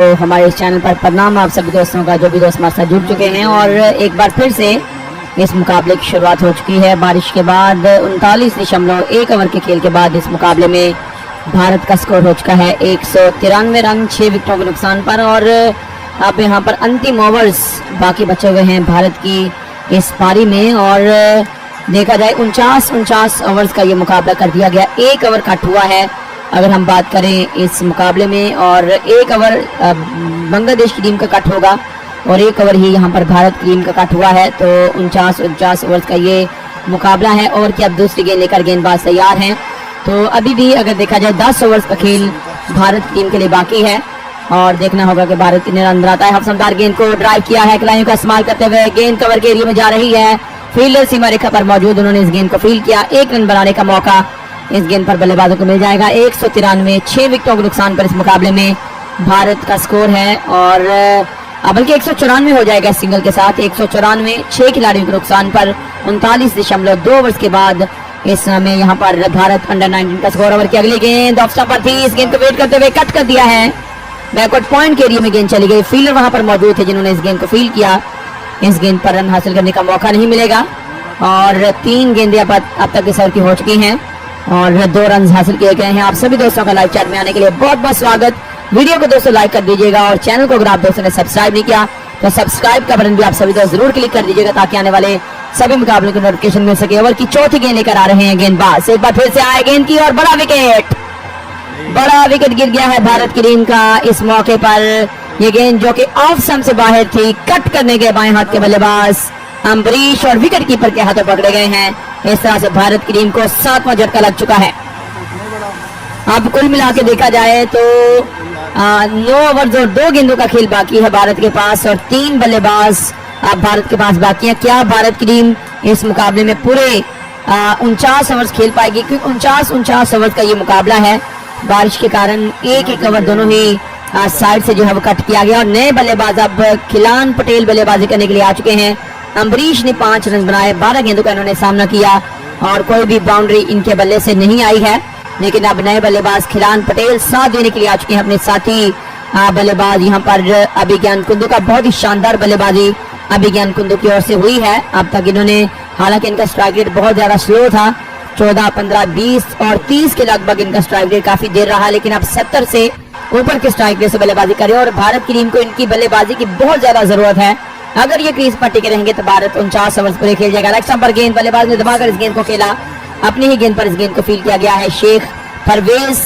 तो हमारे इस चैनल पर प्रणाम आप सभी दोस्तों का, जो भी दोस्त हमारे साथ जुड़ चुके हैं। और एक बार फिर से इस मुकाबले की शुरुआत हो चुकी है। बारिश के बाद 39.1 ओवर के खेल के बाद इस मुकाबले में भारत का स्कोर हो चुका है 193 रन 6 विकेटों के नुकसान पर। और अब यहाँ पर अंतिम ओवर्स बाकी बचे हुए हैं भारत की इस पारी में। और देखा जाए 49 ओवर्स का ये मुकाबला कर दिया गया। 1 ओवर कट हुआ है अगर हम बात करें इस मुकाबले में, और 1 ओवर बांग्लादेश की टीम का कट होगा और 1 ओवर ही यहाँ पर भारत की टीम का कट हुआ है। तो 49 ओवर्स का ये मुकाबला है। और कि अब दूसरी गेंद लेकर गेंदबाज तैयार हैं। तो अभी भी अगर देखा जाए 10 ओवर्स का खेल भारत की टीम के लिए बाकी है। और देखना होगा कि भारत कितने रन बनाता है। हफसमदार गेंद को ड्राइव किया है, खिलाड़ियों का इस्तेमाल करते हुए गेंद कवर के एरिया में जा रही है। फील्डर सीमा रेखा पर मौजूद, उन्होंने इस गेंद को फील्ड किया। 1 रन बनाने का मौका इस गेंद पर बल्लेबाजों को मिल जाएगा। 193 6 विकेटों के नुकसान पर इस मुकाबले में भारत का स्कोर है। और बल्कि 194 हो जाएगा सिंगल के साथ। 194 6 खिलाड़ियों के नुकसान पर 39.2 ओवर्स के बाद इस समय यहाँ पर भारत अंडर-19 का स्कोर। ओवर की अगली गेंद ऑफ स्टंप पर थी, इस गेंद को वेट करते हुए कट कर दिया है। बैकवर्ड पॉइंट के एरिया में गेंद चली गई। फील्डर वहां पर मौजूद थे जिन्होंने इस गेंद को फील्ड किया। इस गेंद पर रन हासिल करने का मौका नहीं मिलेगा। और 3 गेंदें अब तक इस ओवर की हो चुकी हैं और 2 रन हासिल किए गए हैं। आप सभी दोस्तों का लाइव चैट में आने के लिए बहुत बहुत स्वागत। वीडियो को दोस्तों लाइक कर दीजिएगा और चैनल को अगर आप दोस्तों ने सब्सक्राइब नहीं किया तो सब्सक्राइब का बटन भी आप सभी दोस्त जरूर क्लिक कर दीजिएगा ताकि आने वाले सभी मुकाबलों की नोटिफिकेशन मिल सके। ओवर की चौथी गेंद लेकर आ रहे हैं गेंदबाज। एक बार फिर से आए गेंद की और बड़ा विकेट गिर गया है भारत की टीम का इस मौके पर। ये गेंद जो कि ऑफ स्टंप से बाहर थी, कट करने के बाएं हाथ के बल्लेबाज अम्बरीश और विकेट कीपर के हाथों पकड़े गए हैं। इस तरह से भारत की टीम को 7वां झटका लग चुका है। अब कुल मिला के देखा जाए तो 9 ओवर और 2 गेंदों का खेल बाकी है भारत के पास और 3 बल्लेबाज अब भारत के पास बाकी है। क्या भारत की टीम इस मुकाबले में पूरे 49 ओवर खेल पाएगी? क्योंकि 49 ओवर का ये मुकाबला है। बारिश के कारण एक ओवर दोनों ही साइड से जो है वो कट किया गया। और नए बल्लेबाज अब खिलान पटेल बल्लेबाजी करने के लिए आ चुके हैं। अम्बरीश ने 5 रन बनाए, 12 गेंदों का इन्होंने सामना किया और कोई भी बाउंड्री इनके बल्ले से नहीं आई है। लेकिन अब नए बल्लेबाज खिलान पटेल साथ देने के लिए आ चुके हैं। अपने साथी बल्लेबाज यहाँ पर अभिज्ञान कुंदू का बहुत ही शानदार बल्लेबाजी अभिज्ञान कुंदू की ओर से हुई है। अब तक इन्होंने, हालांकि इनका स्ट्राइक रेट बहुत ज्यादा स्लो था, 14, 15, 20 और 30 के लगभग इनका स्ट्राइक रेट काफी देर रहा। लेकिन अब 70 से ऊपर के स्ट्राइक रेट से बल्लेबाजी करे और भारत की टीम को इनकी बल्लेबाजी की बहुत ज्यादा जरूरत है। अगर ये क्रीज पर टिके रहेंगे तो भारत 49 ओवर पूरे खेल जाएगा। लेग स्टंप पर गेंद, बल्लेबाज ने दबाकर इस गेंद को खेला। अपनी ही गेंद पर इस गेंद को फील्ड किया गया है। शेख परवेज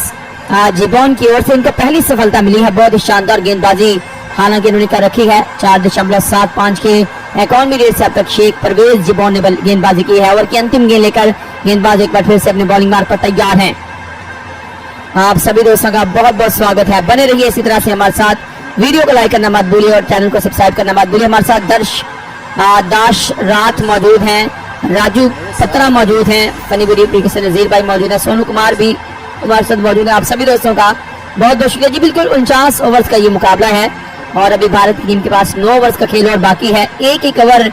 जिबॉन की ओर से इनको पहली सफलता मिली है। बहुत ही शानदार गेंदबाजी हालांकि इन्होंने कर रखी है। 4.75 के इकॉनमी रेट से अब तक शेख परवेज जिबॉन ने गेंदबाजी की है। ओवर की अंतिम गेंद लेकर गेंदबाज एक बार फिर से अपने बॉलिंग मार्ग पर तैयार हैं। आप सभी दोस्तों का बहुत बहुत स्वागत है। बने रहिए इसी तरह से हमारे साथ। वीडियो को लाइक करना मत भूलिए और चैनल को सब्सक्राइब करना मत भूलिए। हमारे साथ दाश रात मौजूद हैं, राजू पत्रा मौजूद हैं, फनी वीडियो एप्लीकेशन नजीर भाई मौजूद है, सोनू कुमार भी हमारे साथ मौजूद है। आप सभी दोस्तों का बहुत बहुत शुक्रिया जी। बिल्कुल 49 ओवर्स का ये मुकाबला है और अभी भारत की टीम के पास 9 ओवर्स का खेल और बाकी है। एक ओवर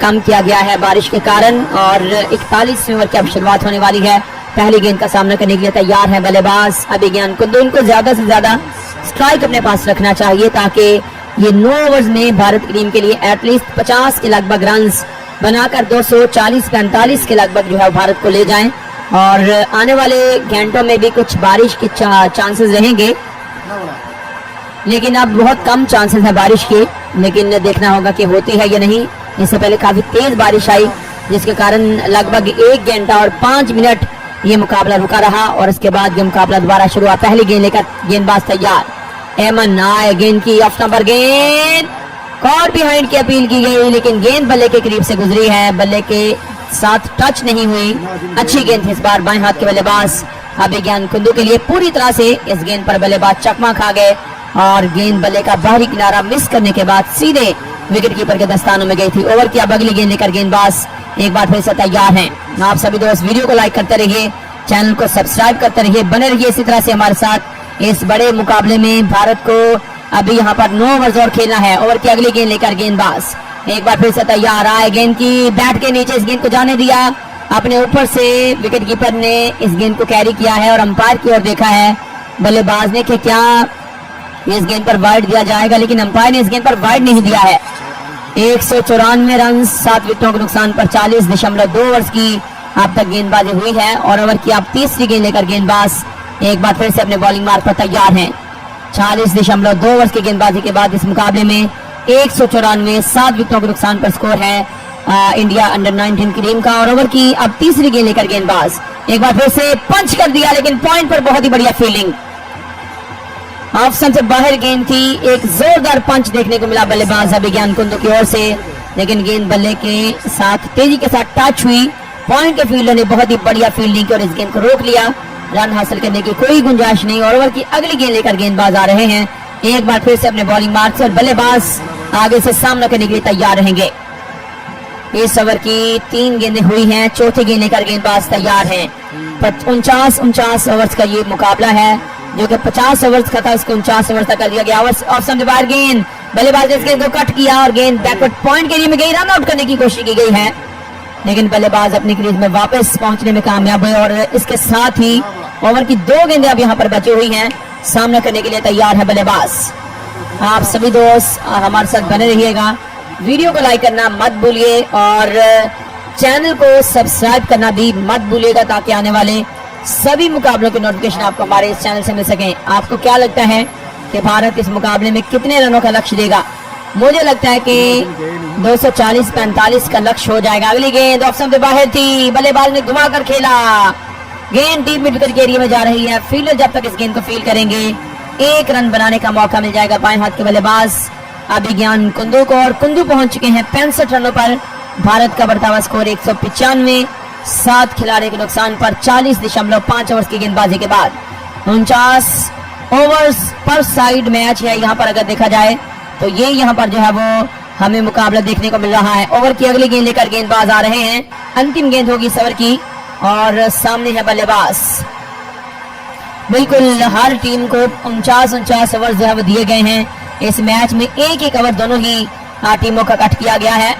कम किया गया है बारिश के कारण और 41वें ओवर की अब शुरुआत होने वाली है। पहली गेंद का सामना करने के लिए तैयार है बल्लेबाज अभिज्ञान कुंदू। उनको ज्यादा से ज्यादा स्ट्राइक अपने पास रखना चाहिए ताकि ये 9 ओवर्स में भारत की टीम के लिए एटलीस्ट 50 के लगभग रन्स बनाकर 240-45 के लगभग जो है भारत को ले जाएं। और आने वाले घंटों में भी कुछ बारिश के चांसेस रहेंगे, लेकिन अब बहुत कम चांसेस है बारिश के। लेकिन देखना होगा कि होती है या नहीं। इससे पहले काफी तेज बारिश आई जिसके कारण लगभग 1 घंटा और 5 मिनट ये मुकाबला रुका रहा और इसके बाद ये मुकाबला दोबारा शुरू हुआ। पहली गेंद लेकर गेंदबाज तैयार। एमन आए, गेंद की ऑफ स्टंप पर गेंद, कॉर्ड बिहाइंड की अपील की गई लेकिन गेंद बल्ले के करीब से गुजरी है, बल्ले के साथ टच नहीं हुई। अच्छी गेंद थी इस बार बाएं हाथ के बल्लेबाज अभिज्ञान कुंदू के लिए। पूरी तरह से इस गेंद पर बल्लेबाज चकमा खा गए और गेंद बल्ले का बाहरी किनारा मिस करने के बाद सीधे विकेट कीपर के दस्तानों में गई थी। ओवर की अब अगली गेंद लेकर गेंदबाज एक बार फिर से तैयार हैं। आप सभी दोस्त वीडियो को लाइक करते रहिए, चैनल को सब्सक्राइब करते रहिए, बने रहिए इसी तरह से हमारे साथ। इस बड़े मुकाबले में भारत को अभी यहाँ पर 9 ओवर और खेलना है। ओवर की अगली गेंद लेकर गेंदबाज एक बार फिर से तैयार आए, गेंद की बैट के नीचे इस गेंद को जाने दिया। अपने ऊपर से विकेट कीपर ने इस गेंद को कैरी किया है और अंपायर की ओर देखा है बल्लेबाज ने कि क्या इस गेंद पर वाइड दिया जाएगा, लेकिन अंपायर ने इस गेंद पर वाइड नहीं दिया है। 194 रन 7 विकेटों के नुकसान पर 40.2 ओवर्स की अब तक गेंदबाजी हुई है। और ओवर की अब तीसरी गेंद लेकर गेंदबाज एक बार फिर से अपने बॉलिंग मार्ग पर तैयार हैं। 40.2 ओवर्स की गेंदबाजी के बाद इस मुकाबले में 194 7 विकेटों के नुकसान पर स्कोर है इंडिया अंडर 19 की टीम का। और ओवर की अब तीसरी गेंद लेकर गेंदबाज एक बार फिर से पंच कर दिया, लेकिन पॉइंट पर बहुत ही बढ़िया फील्डिंग। ऑफ स्टंप से बाहर गेंद थी, एक जोरदार पंच देखने को मिला बल्लेबाज अभिज्ञान कुंदू की ओर से, लेकिन गेंद बल्ले के साथ तेजी के साथ टच हुई। पॉइंट के फील्डर ने बहुत ही बढ़िया फील्डिंग की और इस गेंद को रोक लिया। रन हासिल करने की कोई गुंजाइश नहीं। और ओवर की अगली गेंद लेकर गेंदबाज आ रहे हैं एक बार फिर से अपने बॉलिंग मार्ग से, और बल्लेबाज आगे से सामना करने के लिए तैयार रहेंगे। इस ओवर की 3 गेंदें हुई हैं, चौथी गेंद लेकर गेंदबाज तैयार हैं। 49 ओवर्स का ये मुकाबला है, जो कि 50 ओवर्स का था, उसको 49 ओवर्स तक कर दिया गया। ऑफ स्टंप से बाहर गेंद, बल्लेबाज ने इस गेंद को कट किया और गेंद बैकवर्ड पॉइंट के लिए में गई, रन आउट करने की कोशिश की गई है, लेकिन बल्लेबाज अपनी क्रीज में वापस पहुंचने में कामयाब हुए। और इसके साथ ही ओवर की 2 गेंदें अब यहाँ पर बची हुई हैं, सामना करने के लिए तैयार है बल्लेबाज। आप सभी दोस्त हमारे साथ बने रहिएगा, वीडियो को लाइक करना मत भूलिए और चैनल को सब्सक्राइब करना भी मत भूलिएगा, ताकि आने वाले सभी मुकाबलों के नोटिफिकेशन आपको हमारे इस चैनल से मिल सकें। आपको क्या लगता है कि भारत इस मुकाबले में कितने रनों का लक्ष्य देगा? मुझे लगता है कि 240-45 का लक्ष्य हो जाएगा। अगली गेंद ऑफ स्टंप से बाहर थी, बल्लेबाज ने घुमाकर खेला, गेंद डीप मिड विकेट के एरिया में जा रही है। फील्डर जब तक इस गेंद को फील्ड करेंगे 1 रन बनाने का मौका मिल जाएगा बाएं हाथ के बल्लेबाज अभिज्ञान कुंदू को। और कुंदू पहुंच चुके हैं 65 रनों पर। भारत का बढ़ता हुआ स्कोर 195, 7 खिलाड़ियों के नुकसान पर 40.5 ओवर्स की गेंदबाजी के बाद 49 ओवर्स पर साइड मैच है यहाँ पर। अगर देखा जाए तो ये यहाँ पर जो है वो हमें मुकाबला देखने को मिल रहा है। ओवर की अगली गेंद लेकर गेंदबाज आ रहे हैं, अंतिम गेंद होगी इस ओवर की और सामने है बल्लेबाज। बिल्कुल हर टीम को 49 ओवर जो है वो दिए गए हैं। इस मैच में एक ओवर दोनों ही टीमों का कट किया गया है।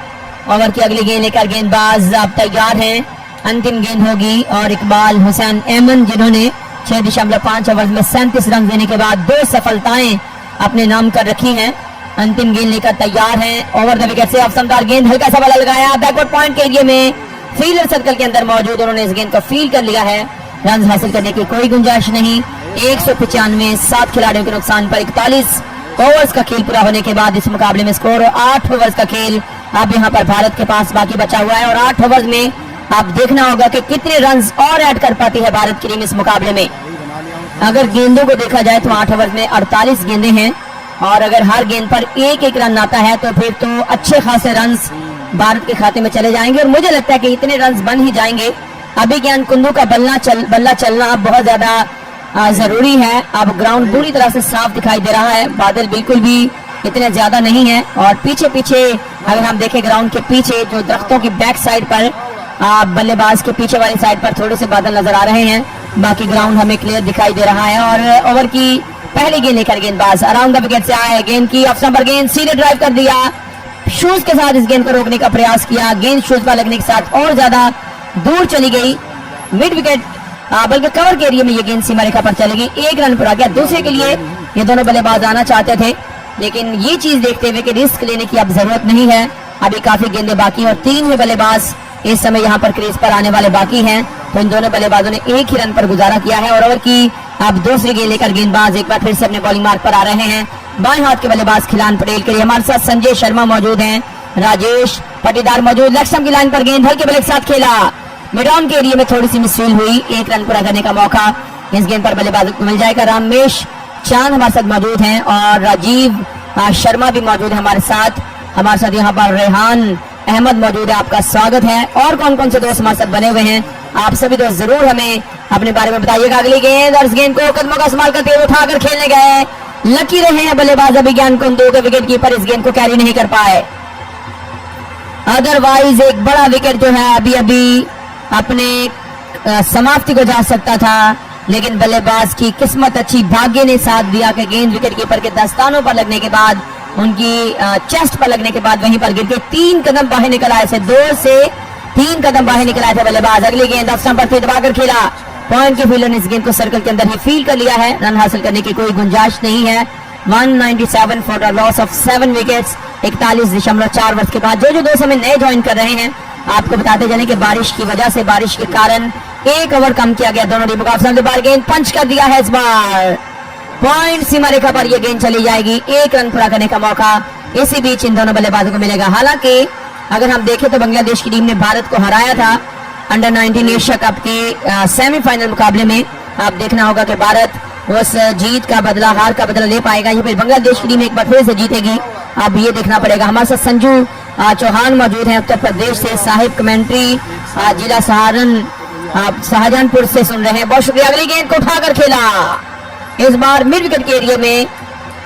ओवर की अगली गेंद लेकर गेंदबाज अब तैयार हैं, अंतिम गेंद होगी। और इकबाल हुसैन अहमद, जिन्होंने 6.5 ओवर में 37 रन देने के बाद 2 सफलताएं अपने नाम कर रखी हैं, अंतिम गेंद लेकर तैयार हैं। ओवर द विकेट से अफसमदार गेंद, हल्का सा बल्ला लगाया, बैकवर्ड पॉइंट के एरिया में फील्डर सर्कल के अंदर मौजूद, उन्होंने इस गेंद को फील्ड कर लिया है। रन हासिल करने की कोई गुंजाइश नहीं। 195, 7 खिलाड़ियों के नुकसान पर 41 ओवर्स का खेल पूरा होने के बाद इस मुकाबले में स्कोर 8 ओवर्स का खेल अब यहाँ पर भारत के पास बाकी बचा हुआ है। और 8 ओवर्स में आप देखना होगा कि कितने रन और ऐड कर पाती है भारत की टीम इस मुकाबले में। अगर गेंदों को देखा जाए तो 8 ओवर में 48 गेंदें हैं, और अगर हर गेंद पर एक रन आता है तो फिर तो अच्छे खासे रन भारत के खाते में चले जाएंगे। और मुझे लगता है कि इतने रन बन ही जाएंगे। अभिज्ञान कुंदू का बल्ला चलना बहुत ज्यादा जरूरी है। अब ग्राउंड पूरी तरह से साफ दिखाई दे रहा है, बादल बिल्कुल भी इतने ज्यादा नहीं है। और पीछे अगर हम देखें ग्राउंड के पीछे जो दरख्तों की बैक साइड पर बल्लेबाज के पीछे वाली साइड पर थोड़े से बादल नजर आ रहे हैं, बाकी ग्राउंड हमें क्लियर दिखाई दे रहा है। और ओवर की पहली गेंद लेकर गेंदबाज अराउंड द विकेट से आए, गेंद की ऑफ स्टंप पर गेंद सीधे ड्राइव कर दिया, शूज के साथ इस गेंद को रोकने का प्रयास किया, गेंद शूज पर लगने के साथ और ज्यादा दूर चली गई मिड विकेट, बल्कि कवर के एरिया में ये गेंद सीमा रेखा पर चली गई। 1 रन पर आ गया। दूसरे के लिए ये दोनों बल्लेबाज आना चाहते थे, लेकिन ये चीज देखते हुए कि रिस्क लेने की अब जरूरत नहीं है, अभी काफी गेंदें बाकी और 3 ही बल्लेबाज इस समय यहाँ पर क्रीज पर आने वाले बाकी हैं, तो इन दोनों बल्लेबाजों ने 1 ही रन पर गुजारा किया है। और ओवर की अब दूसरी गेंद लेकर गेंदबाज एक बार फिर से अपने बॉलिंग मार्ग पर आ रहे हैं। बाएं हाथ के बल्लेबाज खिलान पटेल के लिए हमारे साथ संजय शर्मा मौजूद हैं, राजेश पटीदार मौजूद। लेग स्टंप की लाइन पर गेंद हल्के बल्ले के साथ खेला, मिडऑन के एरिया में थोड़ी सी मिसफील हुई, 1 रन पूरा करने का मौका इस गेंद पर बल्लेबाज को मिल जाएगा। रामेश चांद हमारे साथ मौजूद हैं और राजीव शर्मा भी मौजूद है हमारे साथ यहाँ पर रेहान अहमद मौजूद है। आपका स्वागत है। और कौन कौन से दोस्त हमारे साथ बने हुए हैं आप सभी दोस्त जरूर हमें अपने बारे में बताइएगा। अगली गेंद और इस गेंद को कदमों का इस्तेमाल करते हुए उठाकर खेलने गए, लकी रहे हैं बल्लेबाज अभिज्ञान कुंदू के विकेट कीपर इस गेंद को कैरी नहीं कर पाए। अदरवाइज एक बड़ा विकेट जो है अभी अपने समाप्ति को जा सकता था, लेकिन बल्लेबाज की किस्मत अच्छी, भाग्य ने साथ दिया कि गेंद विकेट कीपर के दस्तानों पर लगने के बाद, उनकी चेस्ट पर लगने के बाद वहीं पर गिर के 3 कदम बाहर निकल आए थे, 2 से 3 कदम बाहर निकल आए थे बल्लेबाज। अगली गेंद ऑफ स्टंप पर दबाकर खेला, पॉइंट के फील्डर ने इस गेंद को सर्कल के अंदर ही फील्ड कर लिया है, रन हासिल करने की कोई गुंजाइश नहीं है। 197 for the loss of 7 wickets. 41.4 over के बाद जो दोस्त हमें नए ज्वाइन कर रहे हैं, आपको बताते चलें कि बारिश की वजह से, बारिश के कारण 1 ओवर कम किया गया दोनों टीमों का। सामने बार गेंद पंच कर दिया है, इस बार पॉइंट सीमा रेखा पर यह गेंद चली जाएगी। 1 रन पूरा करने का मौका इसी बीच इन दोनों बल्लेबाजों को मिलेगा। हालांकि अगर हम देखें तो बांग्लादेश की टीम ने भारत को हराया था अंडर 19 एशिया कप के सेमीफाइनल मुकाबले में। आप देखना होगा कि भारत उस जीत का बदला, हार का बदला ले पाएगा या फिर बांग्लादेश की टीम एक बार फिर से जीतेगी, अब ये देखना पड़ेगा। हमारे साथ संजू चौहान मौजूद हैं उत्तर प्रदेश से, साहिब कमेंट्री जिला शाहजहानपुर से सुन रहे हैं, बहुत शुक्रिया। अगली गेंद को उठाकर खेला, इस बार मिड विकेट के एरिया में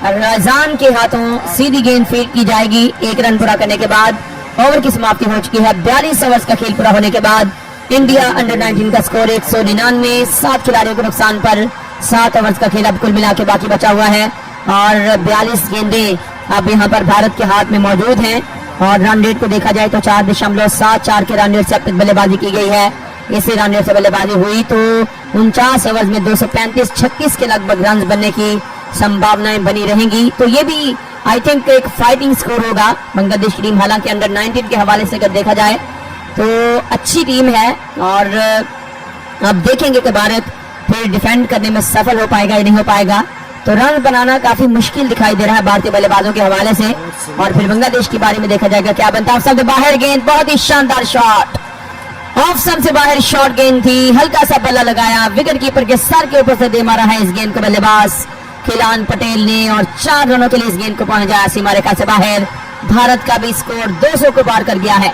रजान के हाथों सीधी गेंद फील्ड की जाएगी। 1 रन पूरा करने के बाद ओवर की समाप्ति हो चुकी है। 42 ओवर्स का खेल पूरा होने के बाद इंडिया अंडर 19 का स्कोर 199, 7 खिलाड़ियों के नुकसान पर 7 ओवर्स का खेल अब कुल मिला के बाकी बचा हुआ है और 42 गेंदें अब यहाँ पर भारत के हाथ में मौजूद हैं। और रन रेट को देखा जाए तो 4.74 के रन रेट से अब तक बल्लेबाजी की गई है। इसी रन रेट से बल्लेबाजी हुई तो 49 ओवर्स में 235-36 के लगभग रन बनने की संभावनाएं बनी रहेंगी। तो ये भी आई थिंक एक फाइटिंग स्कोर होगा। बांग्लादेश की टीम हालांकि अंडर 19 के हवाले से अगर देखा जाए तो अच्छी टीम है और अब देखेंगे कि भारत फिर डिफेंड करने में सफल हो पाएगा या नहीं हो पाएगा। तो रन बनाना काफी मुश्किल दिखाई दे रहा है भारतीय बल्लेबाजों के हवाले से। और फिर बांग्लादेश के बारे में देखा जाएगा क्या बनता है। सब बाहर गेंद, बहुत ही शानदार शॉट, ऑफ स्टंप से बाहर शॉट गेंद थी, हल्का सा बल्ला लगाया, विकेट कीपर के सर के ऊपर से दे मारा है इस गेंद को बल्लेबाज खिलान पटेल ने और 4 रनों के लिए इस गेंद को पहुंचाया सीमा रेखा से बाहर। भारत का भी स्कोर 200 को पार कर गया है,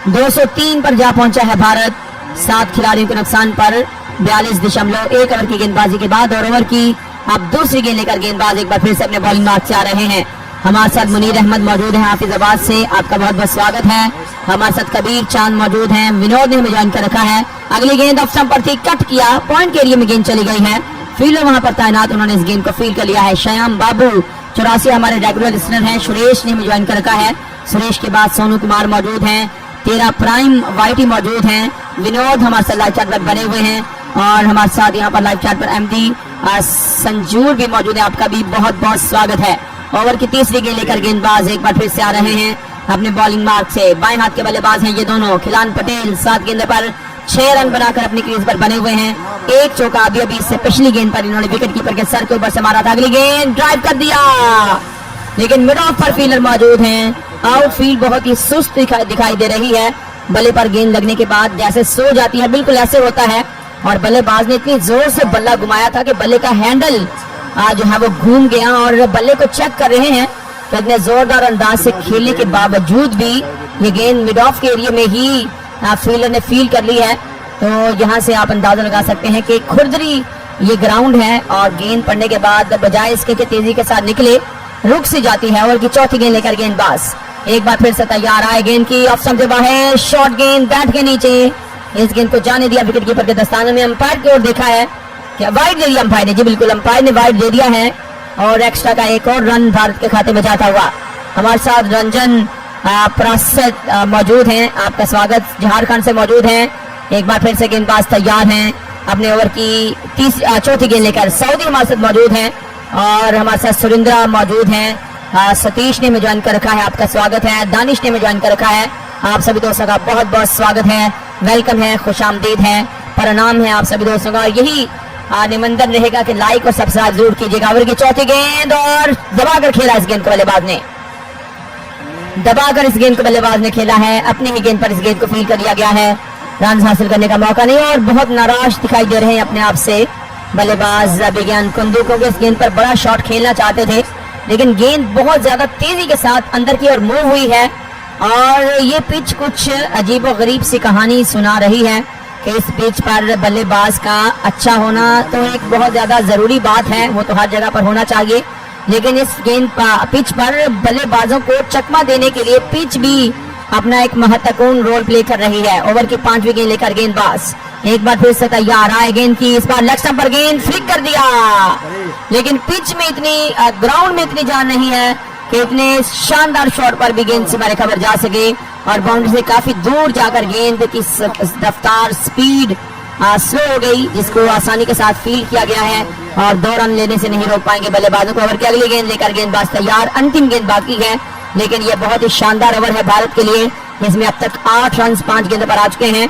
203 पर जा पहुंचा है भारत 7 खिलाड़ियों के नुकसान पर 42.1 ओवर की गेंदबाजी के बाद। और ओवर की अब दूसरी गेंद लेकर गेंदबाज एक बार फिर से अपने बॉलिंग मार्क से आ रहे हैं। हमारे साथ मुनीर अहमद मौजूद हैं हाफिजाबाद से, आपका बहुत बहुत स्वागत है। हमारे साथ कबीर चांद मौजूद हैं, विनोद ने हमें ज्वाइन कर रखा है। अगली गेंद ऑफ स्टंप पर थी, कट किया, पॉइंट के एरिया में गेंद चली गई है। फील्डर वहां पर तैनात, उन्होंने इस गेंद को फील्ड कर लिया है। श्याम बाबू 84 हमारे रेगुलर लिसनर हैं, सुरेश ने हमें ज्वाइन कर रखा है। सुरेश के बाद सोनू कुमार मौजूद हैं, 13 प्राइम वाइटी मौजूद हैं, विनोद हमारे साथ लाइव चैट पर बने हुए हैं और हमारे साथ यहाँ पर लाइव चैट पर एमडी संजूर भी मौजूद है, आपका भी बहुत बहुत स्वागत है। ओवर की तीसरी गेंद लेकर गेंदबाज एक बार फिर से आ रहे हैं अपने बॉलिंग मार्क से। बाएं हाथ के बल्लेबाज हैं ये दोनों, खिलान पटेल 7 गेंदे पर 6 रन बनाकर अपनी क्रीज पर बने हुए हैं। एक चौका अभी अभी इससे पिछली गेंद पर इन्होंने विकेट कीपर के सर के ऊपर से मारा था। अगली गेंद ड्राइव कर दिया, लेकिन मिड ऑफ पर फील्डर मौजूद हैं। आउटफील्ड बहुत ही सुस्त दिखाई दे रही है। बल्ले पर गेंद लगने के बाद जैसे सो जाती है, बिल्कुल ऐसे होता है। और बल्लेबाज ने इतनी जोर से बल्ला घुमाया था कि बल्ले का हैंडल जो है वो घूम गया और बल्ले को चेक कर रहे हैं तो इतने जोरदार अंदाज से खेलने के बावजूद भी ये गेंद मिड ऑफ के एरिया में ही फील्डर ने फील कर ली है। तो यहाँ से आप अंदाजा लगा सकते हैं कि खुरदरी ये ग्राउंड है और गेंद पड़ने के बाद बजाय इसके कि तेजी के साथ निकले, रुक सी जाती है। ओवर की चौथी गेंद लेकर गेंदबाज एक बार फिर से तैयार आए। गेंद की ऑफ स्टंप से बाहर, शॉर्ट गेंद बैट के नीचे, इस गेंद को जाने दिया विकेट कीपर के दस्ताने में। अंपायर की ओर देखा है, क्या वाइड दे दिया अंपायर ने? जी बिल्कुल, अंपायर ने वाइड दे दिया है और एक्स्ट्रा का एक और रन भारत के खाते में जाता हुआ। हमारे साथ रंजन प्रासद मौजूद हैं, आपका स्वागत। झारखंड से मौजूद हैं, एक बार फिर से गेंदबाज तैयार हैं अपने ओवर की चौथी गेंद लेकर। सऊदी हमारे साथ मौजूद हैं और हमारे साथ सुरिंद्रा मौजूद हैं। सतीश ने हमें ज्वाइन कर रखा है, आपका स्वागत है। दानिश ने हमें ज्वाइन कर रखा है, आप सभी दोस्तों का बहुत बहुत स्वागत है, वेलकम है, खुशामदीद है, प्रणाम है आप सभी दोस्तों का। और यही निमंत्रण रहेगा कि लाइक और सब्सक्राइब जरूर कीजिएगा। ओवर की चौथी गेंद और दबाकर खेला इस गेंद को बल्लेबाज ने, दबाकर इस गेंद को बल्लेबाज ने खेला है। अपनी ही गेंद पर इस गेंद को फील कर लिया गया है, रन हासिल करने का मौका नहीं और बहुत नाराज दिखाई दे रहे हैं अपने आप से बल्लेबाज विज्ञान कुंदू को। इस गेंद पर बड़ा शॉट खेलना चाहते थे लेकिन गेंद बहुत ज्यादा तेजी के साथ अंदर की ओर मूव हुई है और ये पिच कुछ अजीबो गरीब सी कहानी सुना रही है कि इस पिच पर बल्लेबाज का अच्छा होना तो एक बहुत ज्यादा जरूरी बात है, वो तो हर जगह पर होना चाहिए, लेकिन इस गेंद पिच पर बल्लेबाजों को चकमा देने के लिए पिच भी अपना एक महत्वपूर्ण रोल प्ले कर रही है। ओवर की 5वीं गेंद लेकर गेंदबाज एक बार फिर से तैयार आए। गेंद की इस बार लेग स्टंप पर गेंद फ्लिक कर दिया, लेकिन पिच में इतनी ग्राउंड में इतनी जान नहीं है कि इतने शानदार शॉट पर भी गेंद सीमा रेखा पर जा सके और बाउंड्री से काफी दूर जाकर गेंद की रफ्तार, स्पीड स्लो हो गई, जिसको आसानी के साथ फील किया गया है और 2 रन लेने से नहीं रोक पाएंगे बल्लेबाजों को। ओवर की अगली गेंद लेकर गेंदबाज तैयार, अंतिम गेंद बाकी है, लेकिन यह बहुत ही शानदार ओवर है भारत के लिए। इसमें अब तक 8 रन 5 गेंदों पर आ चुके हैं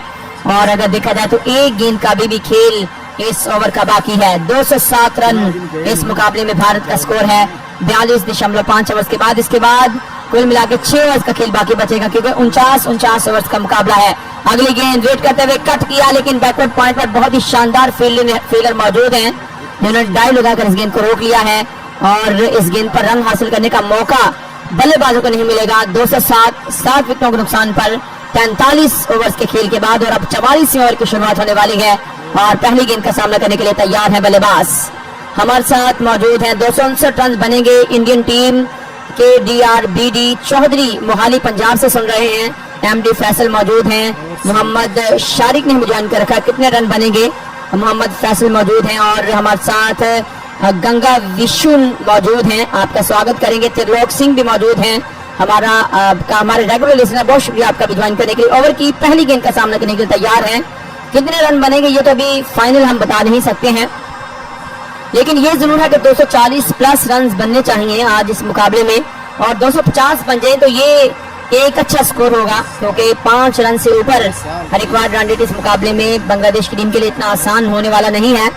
और अगर देखा जाए तो एक गेंद का भी खेल इस ओवर का बाकी है। 207 रन इस मुकाबले में भारत का स्कोर है 42.5 ओवर्स के बाद। इसके बाद कुल मिलाकर 6 ओवर्स का खेल बाकी बचेगा, क्योंकि 49 ओवर्स का मुकाबला है। अगली गेंद वेट करते हुए कट किया, लेकिन बैकवर्ड पॉइंट पर बहुत ही शानदार फील्डर मौजूद हैं, जिन्होंने डाइव लगाकर इस गेंद को रोक लिया है और इस गेंद पर रन हासिल करने का मौका बल्लेबाजों को नहीं मिलेगा। 207 विकेटों के नुकसान पर 43 ओवर्स के खेल के बाद और अब 44वें ओवर की शुरुआत होने वाली है और पहली गेंद का सामना करने के लिए तैयार है बल्लेबाज। हमारे साथ मौजूद है 259 रन बनेंगे इंडियन टीम के DRBD चौधरी मोहाली पंजाब से सुन रहे हैं। MD फैसल मौजूद हैं, मोहम्मद शारिक ने हमें ज्वाइन कर रखा, कितने रन बनेंगे। मोहम्मद फैसल मौजूद हैं और हमारे साथ गंगा विशु मौजूद हैं, आपका स्वागत करेंगे। त्रिलोक सिंह भी मौजूद हैं, हमारे रेगुलर लिसनर, बहुत शुक्रिया आपका भी ज्वाइन करने के लिए। ओवर की पहली गेंद का सामना करने के लिए तैयार हैं। कितने रन बनेंगे ये तो अभी फाइनल हम बता नहीं सकते हैं, लेकिन ये जरूर है कि 240 प्लस रन बनने चाहिए आज इस मुकाबले में और 250 बन जाए तो ये एक अच्छा स्कोर होगा, क्योंकि 5 रन से ऊपर हरिक्वाड रन इस मुकाबले में बांग्लादेश की टीम के लिए इतना आसान होने वाला नहीं है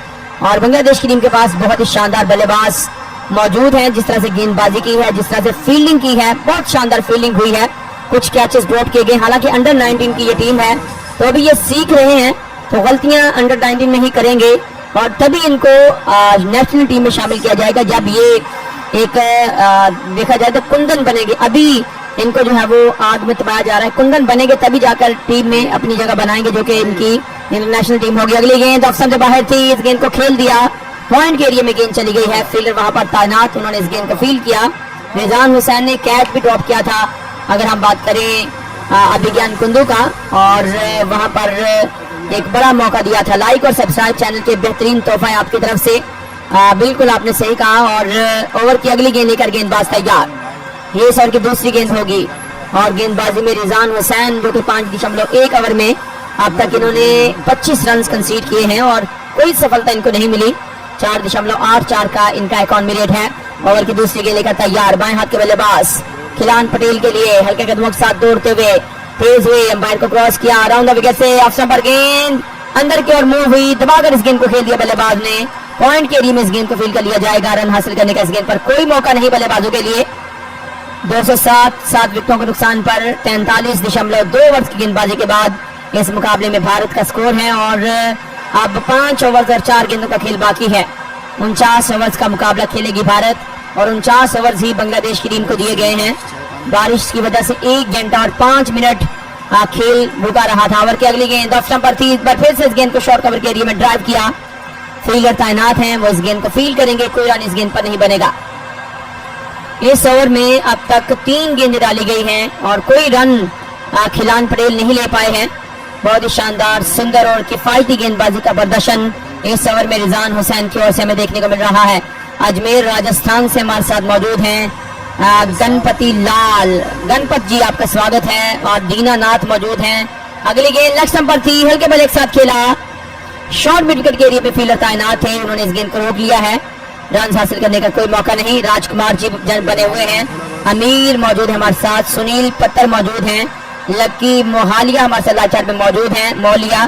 और बांग्लादेश की टीम के पास बहुत ही शानदार बल्लेबाज मौजूद हैं। जिस तरह से गेंदबाजी की है, जिस तरह से फील्डिंग की है, बहुत शानदार फील्डिंग हुई है, कुछ कैचेस ड्रॉप किए गए। हालांकि अंडर 19 की ये टीम है तो अभी ये सीख रहे हैं, तो गलतियां अंडर 19 में ही करेंगे और तभी इनको नेशनल टीम में शामिल किया जाएगा जब ये एक देखा जाए तो कुंदन बनेंगे। अभी इनको जो है वो आग में तबाया जा रहा है, कुंदन बनेंगे तभी जाकर टीम में अपनी जगह बनाएंगे, जो कि इनकी इंटरनेशनल टीम होगी। अगली गेंद ऑफ स्टंप से बाहर थी, इस गेंद को खेल दिया, पॉइंट के एरिया में गेंद चली गई है। फील्डर वहां पर तैनात, उन्होंने इस गेंद को फील्ड किया। रिजान हुसैन ने कैच भी ड्रॉप किया था, अगर हम बात करें अभिज्ञान कुंदू का, और वहां पर एक बड़ा मौका दिया था। लाइक और सब्सक्राइब चैनल के बेहतरीन तोहफा है आपकी तरफ से, बिल्कुल आपने सही कहा। और ओवर की अगली गेंद लेकर गेंदबाज तैयार, ये सर की दूसरी गेंद होगी और गेंदबाजी में रिजान हुसैन जो कि 5.1 ओवर में अब तक इन्होंने 25 रन कंसीड किए हैं और कोई सफलता इनको नहीं मिली। 4.84 का इनका इकॉनमी रेट है। ओवर की दूसरी गेंद लेकर तैयार, बाएं हाथ के बल्लेबाज खिलान पटेल के लिए हल्के कदमों के साथ दौड़ते हुए तेज हुए, अंपायर को क्रॉस किया, अराउंड द विकेट से ऑफ स्टंप पर गेंद अंदर की ओर मूव हुई, दबाकर इस गेंद को खेल दिया बल्लेबाज ने। पॉइंट के एरिया में इस गेंद को फील्ड कर लिया जाएगा। रन हासिल करने का इस गेंद पर कोई मौका नहीं बल्लेबाजों के लिए। 207 विकेटों के नुकसान पर 43.2 ओवर की गेंदबाजी के बाद इस मुकाबले में भारत का स्कोर है और अब 5 ओवर और 4 गेंदों का खेल बाकी है। 49 ओवर का मुकाबला खेलेगी भारत और 49 ओवर ही बांग्लादेश की टीम को दिए गए हैं। बारिश की वजह से 1 घंटा और 5 मिनट खेल रुका रहा था। ओवर की अगली गेंद ऑफ स्टंप पर थी, एक बार फिर से इस गेंद को शॉर्ट कवर के एरिया में ड्राइव किया। फील्डर तैनात हैं, वो इस गेंद को फील्ड करेंगे, कोई रन इस गेंद पर नहीं बनेगा। इस ओवर में अब तक 3 गेंदें डाली गई हैं और कोई रन खिलान पटेल नहीं ले पाए हैं। बहुत ही शानदार, सुंदर और किफायती गेंदबाजी का प्रदर्शन इस ओवर में रिजान हुसैन की ओर से हमें देखने को मिल रहा है। अजमेर राजस्थान से हमारे साथ मौजूद हैं गणपति लाल, गणपत जी आपका स्वागत है, और दीनानाथ मौजूद हैं। अगली गेंद लेग स्टंप पर थी, हल्के बल एक साथ खेला, शॉर्ट मिड विकेट के एरिया में फील्डर तैनात थे, उन्होंने इस गेंद को रोक लिया है। रन हासिल करने का कोई मौका नहीं। राजकुमार जी बने हुए हैं, अमीर मौजूद है हमारे साथ, सुनील पत्थर मौजूद हैं, लक्की मोहालिया हमारे साथ लाचार में मौजूद हैं, मौलिया,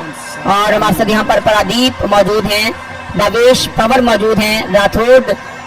और हमारे साथ यहाँ पर प्रदीप मौजूद हैं, नवेश पवर मौजूद हैं, राठौड़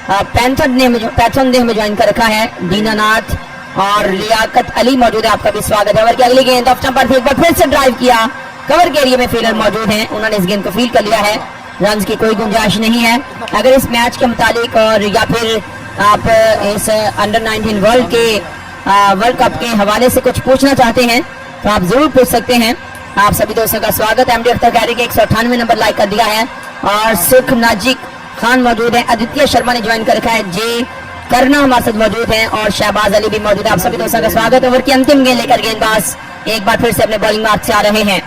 पैंथन ने हमें ज्वाइन कर रखा है, दीनानाथ और लियाकत अली मौजूद है, आपका भी स्वागत है। ओवर की अगली गेंद ऑफ स्टंप पर एक बार फिर से ड्राइव किया, कवर के एरिया में फील्डर मौजूद हैं, उन्होंने इस गेंद को फील्ड कर लिया है। रन की कोई गुंजाइश नहीं है। अगर इस मैच के मुतालिक और या फिर आप इस अंडर 19 वर्ल्ड कप के हवाले से कुछ पूछना चाहते हैं तो आप जरूर पूछ सकते हैं। आप सभी दोस्तों का स्वागत है। MD अख्तर खैरी के 198 नंबर लाइक कर दिया है और सुख नाजिक खान मौजूद है, आदित्य शर्मा ने ज्वाइन कर रखा है, जे करना हमारे साथ मौजूद हैं और शहबाज अली भी मौजूद है। आप सभी दोस्तों का स्वागत है। ओवर की अंतिम गेंद लेकर गेंदबाज एक बार फिर से अपने बॉलिंग मार्क से आ रहे हैं।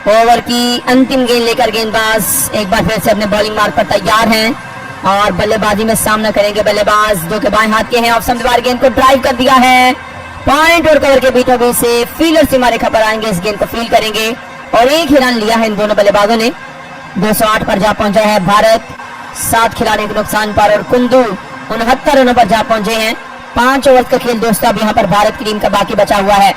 ओवर की अंतिम गेंद लेकर गेंदबाज एक बार फिर से अपने बॉलिंग मार्क पर तैयार हैं और बल्लेबाजी में सामना करेंगे बल्लेबाज जो कि बाएं हाथ के हैं। ऑफ स्टंप गेंद को ड्राइव कर दिया है, पॉइंट और कवर के बीचों बीच से फील्डर सीमा रेखा पर आएंगे, इस गेंद को फील्ड करेंगे। और एक ही रन लिया है इन दोनों बल्लेबाजों ने। 208 पर जा पहुंचा है भारत 7 खिलाड़ियों के नुकसान पर, और कुंदू 69 रनों पर जा पहुंचे हैं। 5 ओवर का खेल दोस्तों अब यहाँ पर भारत की टीम का बाकी बचा हुआ है।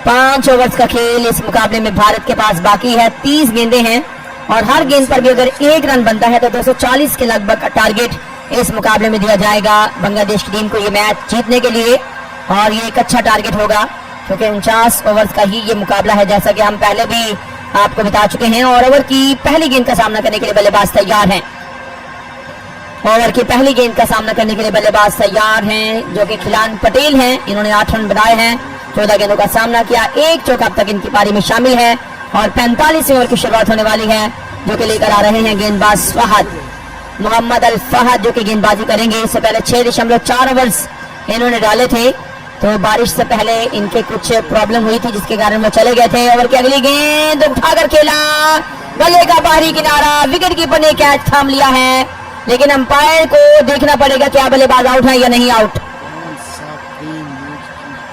5 ओवर्स का खेल इस मुकाबले में भारत के पास बाकी है। 30 गेंदें हैं और हर गेंद पर भी अगर 1 रन बनता है तो 240 के लगभग टारगेट इस मुकाबले में दिया जाएगा बांग्लादेश की टीम को ये मैच जीतने के लिए, और ये एक अच्छा टारगेट होगा क्योंकि 49 ओवर्स का ही ये मुकाबला है, जैसा कि हम पहले भी आपको बता चुके हैं। और ओवर की पहली गेंद का सामना करने के लिए बल्लेबाज तैयार हैं। ओवर की पहली गेंद का सामना करने के लिए बल्लेबाज तैयार हैं, जो कि खिलान पटेल हैं। इन्होंने 8 रन बनाए हैं, 14 गेंदों का सामना किया, 1 चौका अब तक इनकी पारी में शामिल है। और 45 ओवर की शुरुआत होने वाली है, जो कि लेकर आ रहे हैं गेंदबाज फहद मोहम्मद अल फहद, जो कि गेंदबाजी करेंगे। इससे पहले 6.4 ओवर्स इन्होंने डाले थे, तो बारिश से पहले इनके कुछ प्रॉब्लम हुई थी जिसके कारण वो चले गए थे। ओवर की अगली गेंद उठाकर खेला, बल्ले का बाहरी किनारा, विकेट कीपर ने कैच थाम लिया है, लेकिन अंपायर को देखना पड़ेगा क्या बल्लेबाज आउट है या नहीं आउट।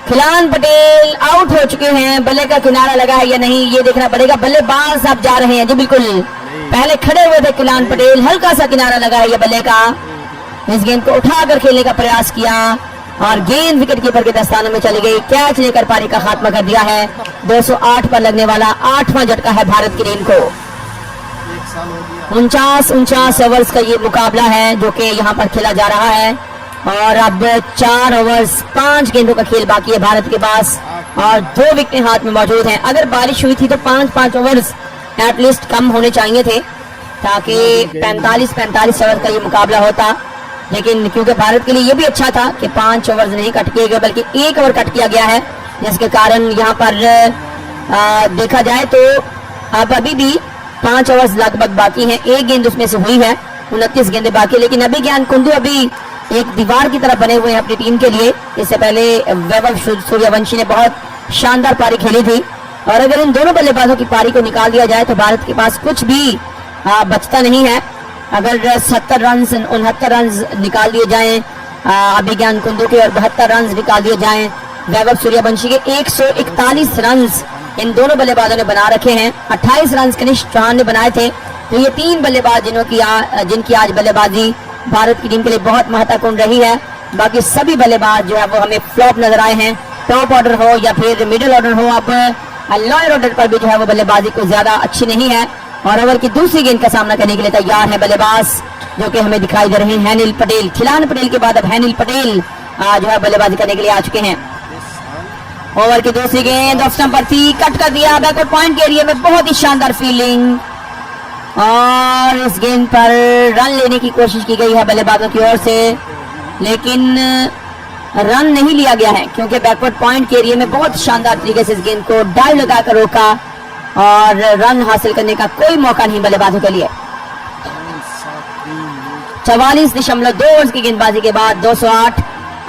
खिलान पटेल आउट हो चुके हैं, बल्ले का किनारा लगा है या नहीं ये देखना पड़ेगा। बल्लेबाज अब जा रहे हैं जी, बिल्कुल पहले खड़े हुए थे खिलान पटेल, हल्का सा किनारा लगा है ये बल्ले का। इस गेंद को उठाकर खेलने का प्रयास किया और गेंद विकेट कीपर के दस्तानों में चली गई, कैच लेकर पारी का खात्मा कर दिया है। 208 पर लगने वाला 8वां झटका है भारत की टीम को। 49 ओवर्स का ये मुकाबला है जो कि यहाँ पर खेला जा रहा है, और अब 4 ओवर्स 5 गेंदों का खेल बाकी है भारत के पास, और 2 विकेटें हाथ में मौजूद हैं। अगर बारिश हुई थी तो 5-5 ओवर्स एटलीस्ट कम होने चाहिए थे, ताकि 45 ओवर का ये मुकाबला होता, लेकिन क्योंकि भारत के लिए ये भी अच्छा था कि 5 ओवर नहीं कट किए गए बल्कि 1 ओवर कट किया गया है, जिसके कारण यहाँ पर देखा जाए तो अब अभी भी 5 ओवर्स लगभग बाकी हैं। 1 गेंद उसमें से हुई है, 29 गेंदें बाकी, लेकिन अभी ज्ञान कुंदू अभी एक दीवार की तरह बने हुए हैं अपनी टीम के लिए। इससे पहले वैभव सूर्यवंशी ने बहुत शानदार पारी खेली थी, और अगर इन दोनों बल्लेबाजों की पारी को निकाल दिया जाए तो भारत के पास कुछ भी बचता नहीं है। अगर 70 रन 69 रन निकाल दिए जाएं अभिज्ञान कुंदू के, और 72 रन निकाल दिए जाएं वैभव सूर्यवंशी के, 141 रन इन दोनों बल्लेबाजों ने बना रखे हैं। 28 रन कनिष्क चौहान ने बनाए थे। तो ये 3 बल्लेबाज जिनकी आज बल्लेबाजी भारत की टीम के लिए बहुत महत्वपूर्ण रही है। बाकी सभी बल्लेबाज जो है वो हमें फ्लॉप नजर आए हैं, टॉप ऑर्डर हो या फिर मिडिल ऑर्डर हो। अब लोअर ऑर्डर पर भी जो है वो बल्लेबाजी को ज्यादा अच्छी नहीं है। और ओवर की दूसरी गेंद का सामना करने के लिए तैयार है बल्लेबाज, जो कि हमें दिखाई दे रहे हैं हैनिल पटेल। खिलान पटेल के बाद अब हैनिल पटेल जो है बल्लेबाजी करने के लिए आ चुके हैं। ओवर की दूसरी गेंद ऑफ स्टंप पर थी, कट कर दिया बैकवर्ड पॉइंट के एरिया में, बहुत ही शानदार फील्डिंग, और इस गेंद पर रन लेने की कोशिश की गई है बल्लेबाजों की ओर से, लेकिन रन नहीं लिया गया है क्योंकि बैकवर्ड पॉइंट के एरिया में बहुत शानदार तरीके से इस गेंद को डाइव लगाकर रोका, और रन हासिल करने का कोई मौका नहीं बल्लेबाजों के लिए। 44.2 ओवर की गेंदबाजी के बाद 208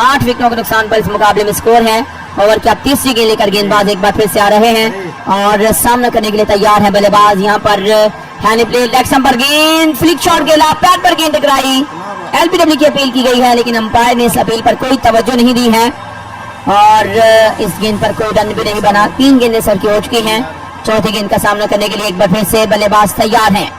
8 विकेटों के नुकसान पर इस मुकाबले में स्कोर है। ओवर की अब तीसरी गेंद लेकर गेंदबाज एक बार फिर से आ रहे हैं और सामना करने के लिए तैयार है बल्लेबाज। यहाँ पर हैनी प्लेट लेग स्टंप पर गेंद, फ्लिक शॉट खेला, पैड पर गेंद टकराई, एलबीडब्ल्यू की अपील की गई है, लेकिन अंपायर ने इस अपील पर कोई तवज्जो नहीं दी है, और इस गेंद पर कोई रन भी नहीं बना। 3 गेंदें सर की हो चुकी हैं। चौथी गेंद का सामना करने के लिए एक बार फिर से बल्लेबाज तैयार हैं।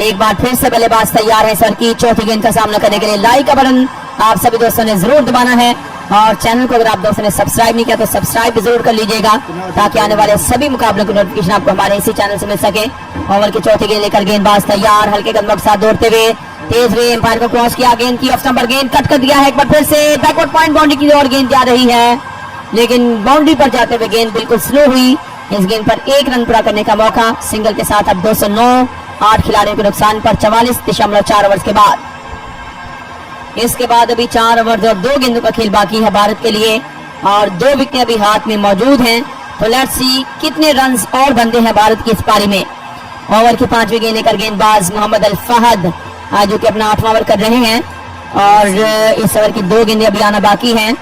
एक बार फिर से बल्लेबाज तैयार है सर की चौथी गेंद का सामना करने के लिए। लाइक का बटन आप सभी दोस्तों ने जरूर दबाना है, और चैनल को अगर आप दोस्तों ने सब्सक्राइब नहीं किया तो सब्सक्राइब भी जरूर कर लीजिएगा, ताकि आने वाले सभी मुकाबलों की नोटिफिकेशन आपको हमारे इसी चैनल से मिल सके। ओवर की चौथी गेंद लेकर गेंदबाज तैयार, हल्के कदमों के साथ दौड़ते हुए तेज हुए, एम्पायर को क्रॉस किया, गेंद की ऑफ स्टंप पर गेंद कट कर दिया है। एक बार फिर से बैकवर्ड पॉइंट बाउंड्री की ओर गेंद जा रही है, लेकिन बाउंड्री पर जाते हुए गेंद बिल्कुल स्लो हुई। इस गेंद पर 1 रन पूरा करने का मौका, सिंगल के साथ अब 209 8 खिलाड़ियों के नुकसान पर 44.4 ओवर के बाद। इसके बाद अभी 4 ओवर और 2 गेंदों का खेल बाकी है भारत के लिए, और 2 विकेटें अभी हाथ में मौजूद हैं। तो लेट्स सी कितने रन और बनते हैं भारत की इस पारी में। ओवर की 5वीं गेंद लेकर गेंदबाज मोहम्मद अल फहद जो कि अपना 8वां ओवर कर रहे हैं, और इस ओवर की 2 गेंदें अभी आना बाकी हैं।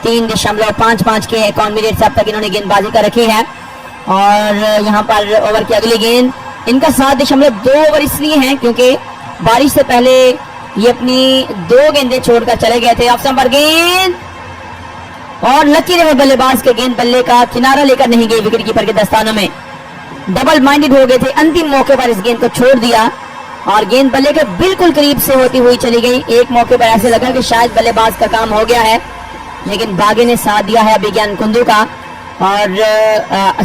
3.55 के इकॉनमी रेट से अब तक इन्होंने गेंदबाजी कर रखी है। और यहाँ पर ओवर की अगली गेंद, इनका 7.2 ओवर इसलिए है क्योंकि बारिश से पहले ये अपनी 2 गेंदें छोड़कर चले गए थे। ऑफ स्टंप पर गेंद और लकी रहे बल्लेबाज के गेंद बल्ले का किनारा लेकर नहीं गई विकेट कीपर के दस्तानों में। डबल माइंडेड हो गए थे, अंतिम मौके पर इस गेंद को छोड़ दिया और गेंद बल्ले के बिल्कुल करीब से होती हुई चली गई। एक मौके पर ऐसे लगा कि शायद बल्लेबाज का काम हो गया है, लेकिन बागे ने साथ दिया है अभिज्ञान कुंदू का और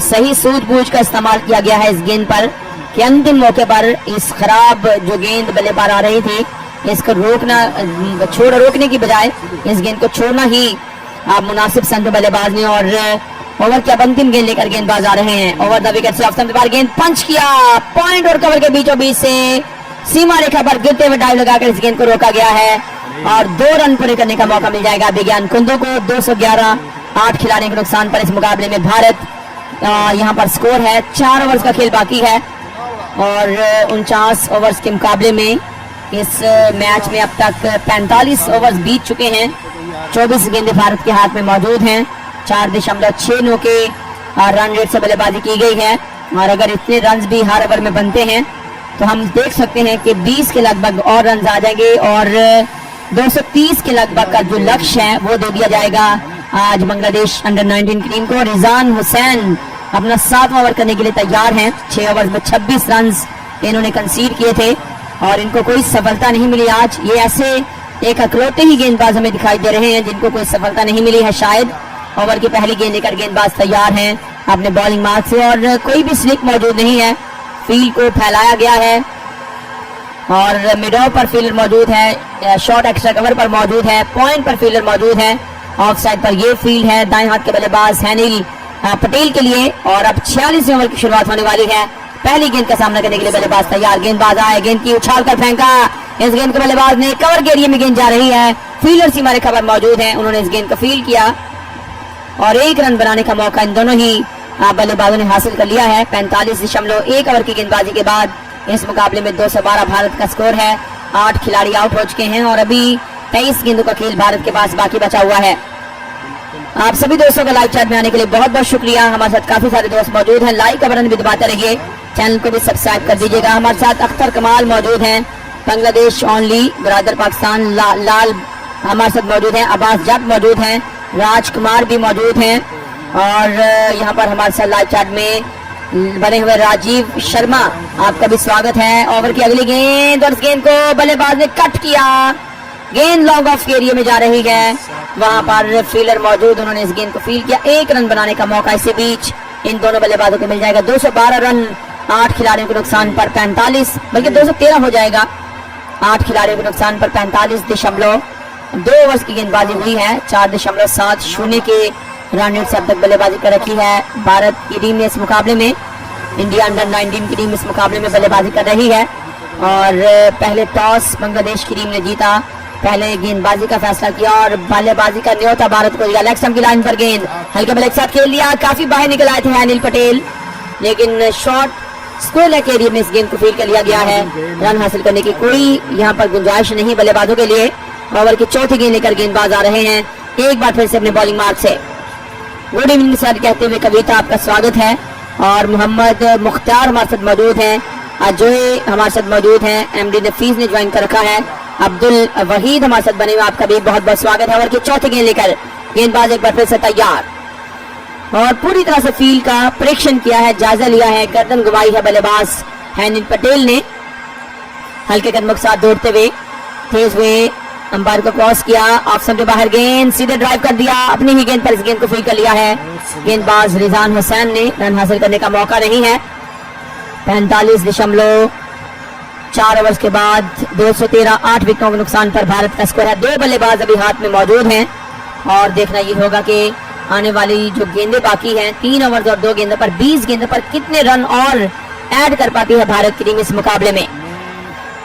सही सूझबूझ का इस्तेमाल किया गया है इस गेंद पर कि अंतिम मौके पर इस खराब जो गेंद बल्ले पर आ रही थी इसको रोकने की बजाय इस गेंद को छोड़ना ही मुनासिब समझा बल्लेबाज ने। और ओवर की अब अंतिम गेंद लेकर गेंदबाज आ रहे हैं। ओवर द विकेट से ऑफ स्टंप पर गेंद पंच किया, पॉइंट और कवर के बीचों बीच से सीमा रेखा पर गिरते हुए डाइव लगाकर इस गेंद को रोका गया है और 2 रन पूरे करने का मौका मिल जाएगा अभिज्ञान कुंदू को। 211, 8 खिलाड़ियों के नुकसान पर इस मुकाबले में भारत यहाँ पर स्कोर है। 4 ओवर्स का खेल बाकी है और 49 ओवर्स के मुकाबले में इस मैच में अब तक 45 ओवर्स बीत चुके हैं। 24 गेंदें भारत के हाथ में मौजूद हैं। 4.69 के रन रेट से बल्लेबाजी की गई है और अगर इतने रन भी हर ओवर में बनते हैं तो हम देख सकते हैं कि 20 के लगभग और रन आ जाएंगे और 230 के लगभग का जो लक्ष्य है वो दे दिया जाएगा आज बांग्लादेश अंडर 19 की टीम को। रिजान हुसैन अपना 7वां ओवर करने के लिए तैयार हैं। 6 ओवर में 26 रन इन्होंने कंसीड किए थे और इनको कोई सफलता नहीं मिली आज। ये ऐसे एक अकलौते ही गेंदबाज हमें दिखाई दे रहे हैं जिनको कोई सफलता नहीं मिली है शायद। ओवर की पहली गेंद लेकर गेंदबाज तैयार हैं अपने बॉलिंग मार्क से और कोई भी स्लिप मौजूद नहीं है। फील्ड को फैलाया गया है और मिड ऑफ पर फील्डर मौजूद है, शॉर्ट एक्स्ट्रा कवर पर मौजूद है, पॉइंट पर फील्डर मौजूद है, ऑफ साइड पर ये फील्ड है दाएं हाथ के बल्लेबाज हैनिल पटेल के लिए। और अब 46वें ओवर की शुरुआत होने वाली है। पहली गेंद का सामना करने के लिए बल्लेबाज तैयार। गेंदबाज आए, गेंद की उछाल कर फेंका, इस गेंद के बल्लेबाज ने कवर के एरिया में गेंद जा रही है। फील्डर सीमा रेखा पर मौजूद है, उन्होंने इस गेंद को फील्ड किया और 1 रन बनाने का मौका इन दोनों ही बल्लेबाजों ने हासिल कर लिया है। 45.1 ओवर की गेंदबाजी के बाद इस मुकाबले में 212 भारत का स्कोर है। 8 खिलाड़ी आउट हो चुके हैं और अभी 23 गेंदों का खेल भारत के पास बाकी बचा हुआ है। आप सभी दोस्तों का लाइव चैट में आने के लिए बहुत बहुत शुक्रिया। हमारे साथ काफी सारे दोस्त मौजूद हैं, लाइक का बटन भी दबाते रहिए, चैनल को भी सब्सक्राइब कर दीजिएगा। हमारे साथ अख्तर कमाल मौजूद हैं, बांग्लादेश ओनली ब्रदर पाकिस्तान लाल हमारे साथ मौजूद हैं, अब्बास जट मौजूद हैं, राजकुमार भी मौजूद हैं और यहाँ पर हमारे साथ लाइव चैट में बने हुए राजीव शर्मा, आपका भी स्वागत है। ओवर की अगली गेंद और इस गेंद को बल्लेबाज ने कट किया, गेंद लॉन्ग ऑफ के एरिया में जा रही है, वहां पर फील्डर मौजूद, उन्होंने इस गेंद को फील्ड किया। 1 रन बनाने का मौका इसी बीच इन दोनों बल्लेबाजों को मिल जाएगा। 212 रन 8 खिलाड़ियों के नुकसान पर 45, बल्कि 213 हो जाएगा। 8 खिलाड़ियों के नुकसान पर 45.2 ओवर्स की गेंदबाजी हुई है। 4.70 के रन रेट से अब तक बल्लेबाजी कर रखी है भारत की टीम ने इस मुकाबले में। इंडिया अंडर 19 की टीम इस मुकाबले में बल्लेबाजी कर रही है और पहले टॉस बांग्लादेश की टीम ने जीता, पहले गेंदबाजी का फैसला किया और बल्लेबाजी का न्योता भारत को दिया। लेग स्टंप की लाइन पर गेंद हल्के बल्ले के साथ खेल लिया, काफी बाहर निकल आए थे अनिल पटेल, लेकिन शॉर्ट स्क्वायर लेग एरिया में इस गेंद को फील्ड कर लिया गया है। रन हासिल करने की कोई यहाँ पर गुंजाइश नहीं बल्लेबाजों के लिए। ओवर की चौथी गेंद लेकर गेंदबाज आ रहे हैं एक बार फिर से अपने बॉलिंग मार्क से। गुड इवनिंग सर कहते हुए कविता, आपका स्वागत है। और मोहम्मद मुख्तार हमारे साथ मौजूद हैं, अजय हमारे साथ मौजूद हैं, एमडी नफीस ने ज्वाइन कर रखा है, अब्दुल वहीद हमारे साथ बने हुए, आपका भी बहुत बहुत स्वागत है। ओवर की चौथी गेंद लेकर गेंदबाज एक बार फिर से तैयार और पूरी तरह से फील्ड का परीक्षण किया है, जायजा लिया है, गर्दन घुमाई है बल्लेबाज हैनिल पटेल ने, हल्के कदमों के साथ दौड़ते हुए तेज हुए अंपायर को क्रॉस किया, ऑप्शन के बाहर गेंद सीधे ड्राइव कर दिया, अपनी ही गेंद पर इस गेंद को फील्ड कर लिया है गेंदबाज रिजान हुसैन ने। रन हासिल करने का मौका नहीं है। 45.4 ओवर्स के बाद 213 8 विकेटों के नुकसान पर भारत का स्कोर है। 2 बल्लेबाज अभी हाथ में मौजूद हैं और देखना ये होगा कि आने वाली जो गेंदें बाकी हैं 3 ओवर और 2 गेंदों पर 20 गेंदों पर कितने रन और ऐड कर पाती है भारत की टीम इस मुकाबले में।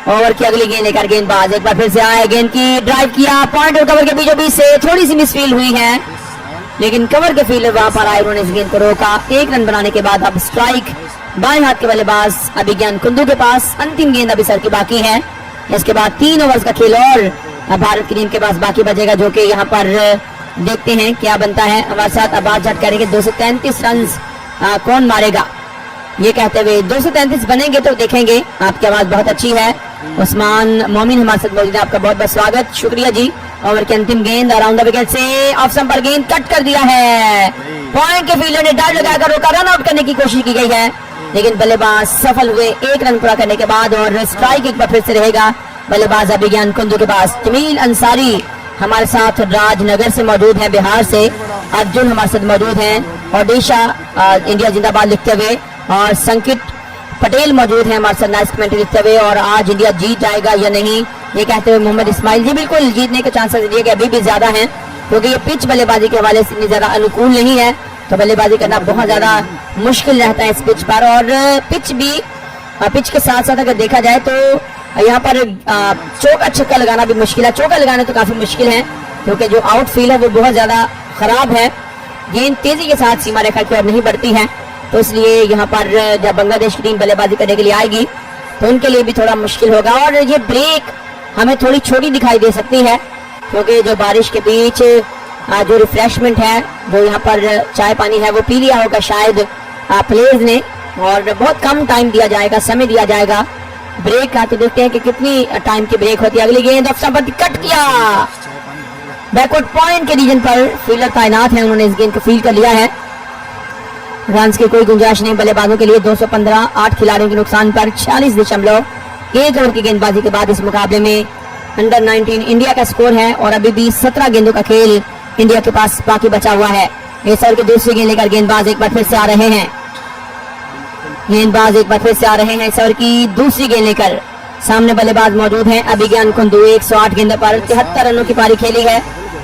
ओवर की अगली गेंद लेकर गेंदबाज एक बार फिर से आए, गेंद की ड्राइव किया, पॉइंट और कवर के बीचों बीच से थोड़ी सी मिसफील्ड हुई है, लेकिन कवर के फील्डर वहां पर आए, उन्होंने इस गेंद को रोका। 1 रन बनाने के बाद अब स्ट्राइक बाएं हाथ के बल्लेबाज अभिज्ञान कुंदू के पास। अंतिम गेंद अभी सर की बाकी है, इसके बाद 3 ओवर्स का खेल और भारत की टीम के पास बाकी बचेगा, जो कि यहाँ पर देखते हैं क्या बनता है। हमारे साथ आवाज झट करेंगे 233 रन कौन मारेगा, ये कहते हुए 233 बनेंगे तो देखेंगे। आपकी आवाज बहुत अच्छी है। उस्मान मोमिन हमारे साथ मौजूद है, आपका बहुत बहुत स्वागत, शुक्रिया जी। ओवर की अंतिम गेंद अराउंड द विकेट से ऑफ स्टंप पर गेंद कट कर दिया है। पॉइंट के फील्डर ने डाइव लगाकर रोका, रन आउट करने की कोशिश की गई है, लेकिन बल्लेबाज सफल हुए 1 रन पूरा करने के बाद। और स्ट्राइक एक बार फिर से रहेगा बल्लेबाज अभिज्ञान कुंदू के पास। जमील अंसारी हमारे साथ राजनगर से मौजूद हैं, बिहार से अर्जुन हमारे साथ मौजूद हैं, ओडिशा इंडिया जिंदाबाद लिखते हुए, और संकित पटेल मौजूद हैं हमारे साथ नाइस कमेंट्री लिखते हुए। और आज इंडिया जीत जाएगा या नहीं ये कहते हुए मोहम्मद इस्माइल, जी बिल्कुल जीतने के चांसेस इंडिया के अभी भी ज्यादा हैं, क्योंकि ये पिच बल्लेबाजी के हवाले से इतनी ज्यादा अनुकूल नहीं है, तो बल्लेबाजी करना बहुत ज्यादा मुश्किल रहता है इस पिच पर। और पिच के साथ साथ अगर देखा जाए तो यहाँ पर चौका छक्का लगाना भी मुश्किल है। चौका लगाना तो काफी मुश्किल है, क्योंकि जो आउटफील्ड है वो बहुत ज्यादा खराब है, गेंद तेजी के साथ सीमा रेखा की ओर नहीं बढ़ती है, तो इसलिए यहाँ पर जब बांग्लादेश की टीम बल्लेबाजी करने के लिए आएगी तो उनके लिए भी थोड़ा मुश्किल होगा। और ये ब्रेक हमें थोड़ी छोटी दिखाई दे सकती है, क्योंकि जो बारिश के बीच जो रिफ्रेशमेंट है वो यहाँ पर चाय पानी है वो पी लिया होगा शायद प्लेयर्स ने, और बहुत कम टाइम दिया जाएगा, समय दिया जाएगा ब्रेक का। तो देखते हैं कि कितनी टाइम की ब्रेक होती है। अगली गेंद ऑफ स्टंप पर कट किया, बैकवर्ड पॉइंट के रीजन पर फील्डर तैनात है, उन्होंने इस गेंद को फील्ड कर लिया है। रन की कोई गुंजाइश नहीं बल्लेबाजों के लिए। 215 8 खिलाड़ियों के नुकसान पर 46.1 ओवर की गेंदबाजी के बाद इस मुकाबले में अंडर 19 इंडिया का स्कोर है, और अभी भी 17 गेंदों का खेल इंडिया के पास बाकी बचा हुआ है। इस ओवर की दूसरी गेंद लेकर गेंदबाज एक बार फिर से आ रहे हैं, इस ओवर की दूसरी गेंद लेकर सामने बल्लेबाज मौजूद हैं अभिज्ञान कुंदू। 108 गेंदों पर 73 रनों की पारी खेली है,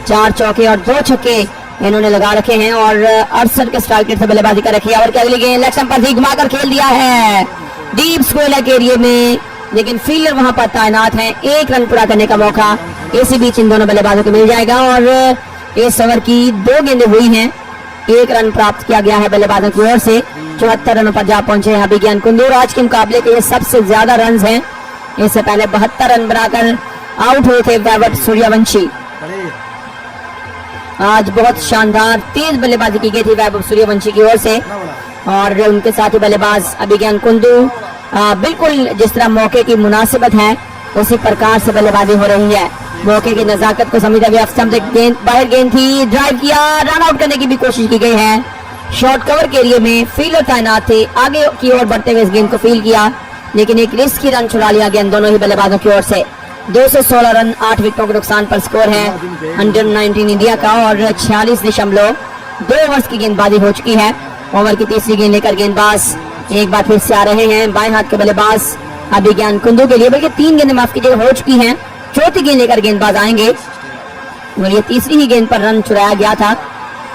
4 चौके और 2 छक्के इन्होंने लगा रखे हैं, और 68 के स्ट्राइक रेट से बल्लेबाजी कर रखी है। और अगली गेंद लेग स्टंप पर ही घुमाकर खेल दिया है डीप स्क्वेयर एरिया में, लेकिन फील्डर वहां पर तैनात है। 1 रन पूरा करने का मौका इसी बीच इन दोनों बल्लेबाजों को मिल जाएगा। और इस ओवर की 2 गेंदें हुई हैं, 1 रन प्राप्त किया गया है बल्लेबाजों की ओर से। 74 रनों पर जा पहुंचे हैं अभिज्ञान कुंदू। आज के मुकाबले के ये सबसे ज्यादा रन हैं, इससे पहले 72 रन बनाकर आउट हुए थे वैभव सूर्यवंशी। आज बहुत शानदार तेज बल्लेबाजी की गई थी वैभव सूर्यवंशी की ओर से, और उनके साथ ही बल्लेबाज अभिज्ञान कुंदू। बिल्कुल जिस तरह मौके की मुनासिबत है उसी प्रकार से बल्लेबाजी हो रही है, मौके की नजाकत को समझते हुए। स्टंप से गेंद बाहर गेंद थी, ड्राइव किया, रन आउट करने की भी कोशिश की गई है। शॉर्ट कवर के एरिया में फील्डर तैनात थे, आगे की ओर बढ़ते हुए इस गेंद को फील्ड किया, लेकिन एक रिस्की रन छुड़ा लिया गया दोनों ही बल्लेबाजों की ओर से। 216 रन 8 विकेटों के नुकसान पर स्कोर है अंडर 19 इंडिया का, और 46.2 ओवर्स की गेंदबाजी हो चुकी है। ओवर की तीसरी गेंद लेकर गेंदबाज एक बार फिर से आ रहे हैं बाएं हाथ के बल्लेबाज अभिज्ञान कुंदू के लिए, बल्कि 3 गेंदें माफ कीजिएगा हो चुकी हैं, चौथी गेंद लेकर गेंदबाज आएंगे, और ये तीसरी ही गेंद पर रन चुराया गया था।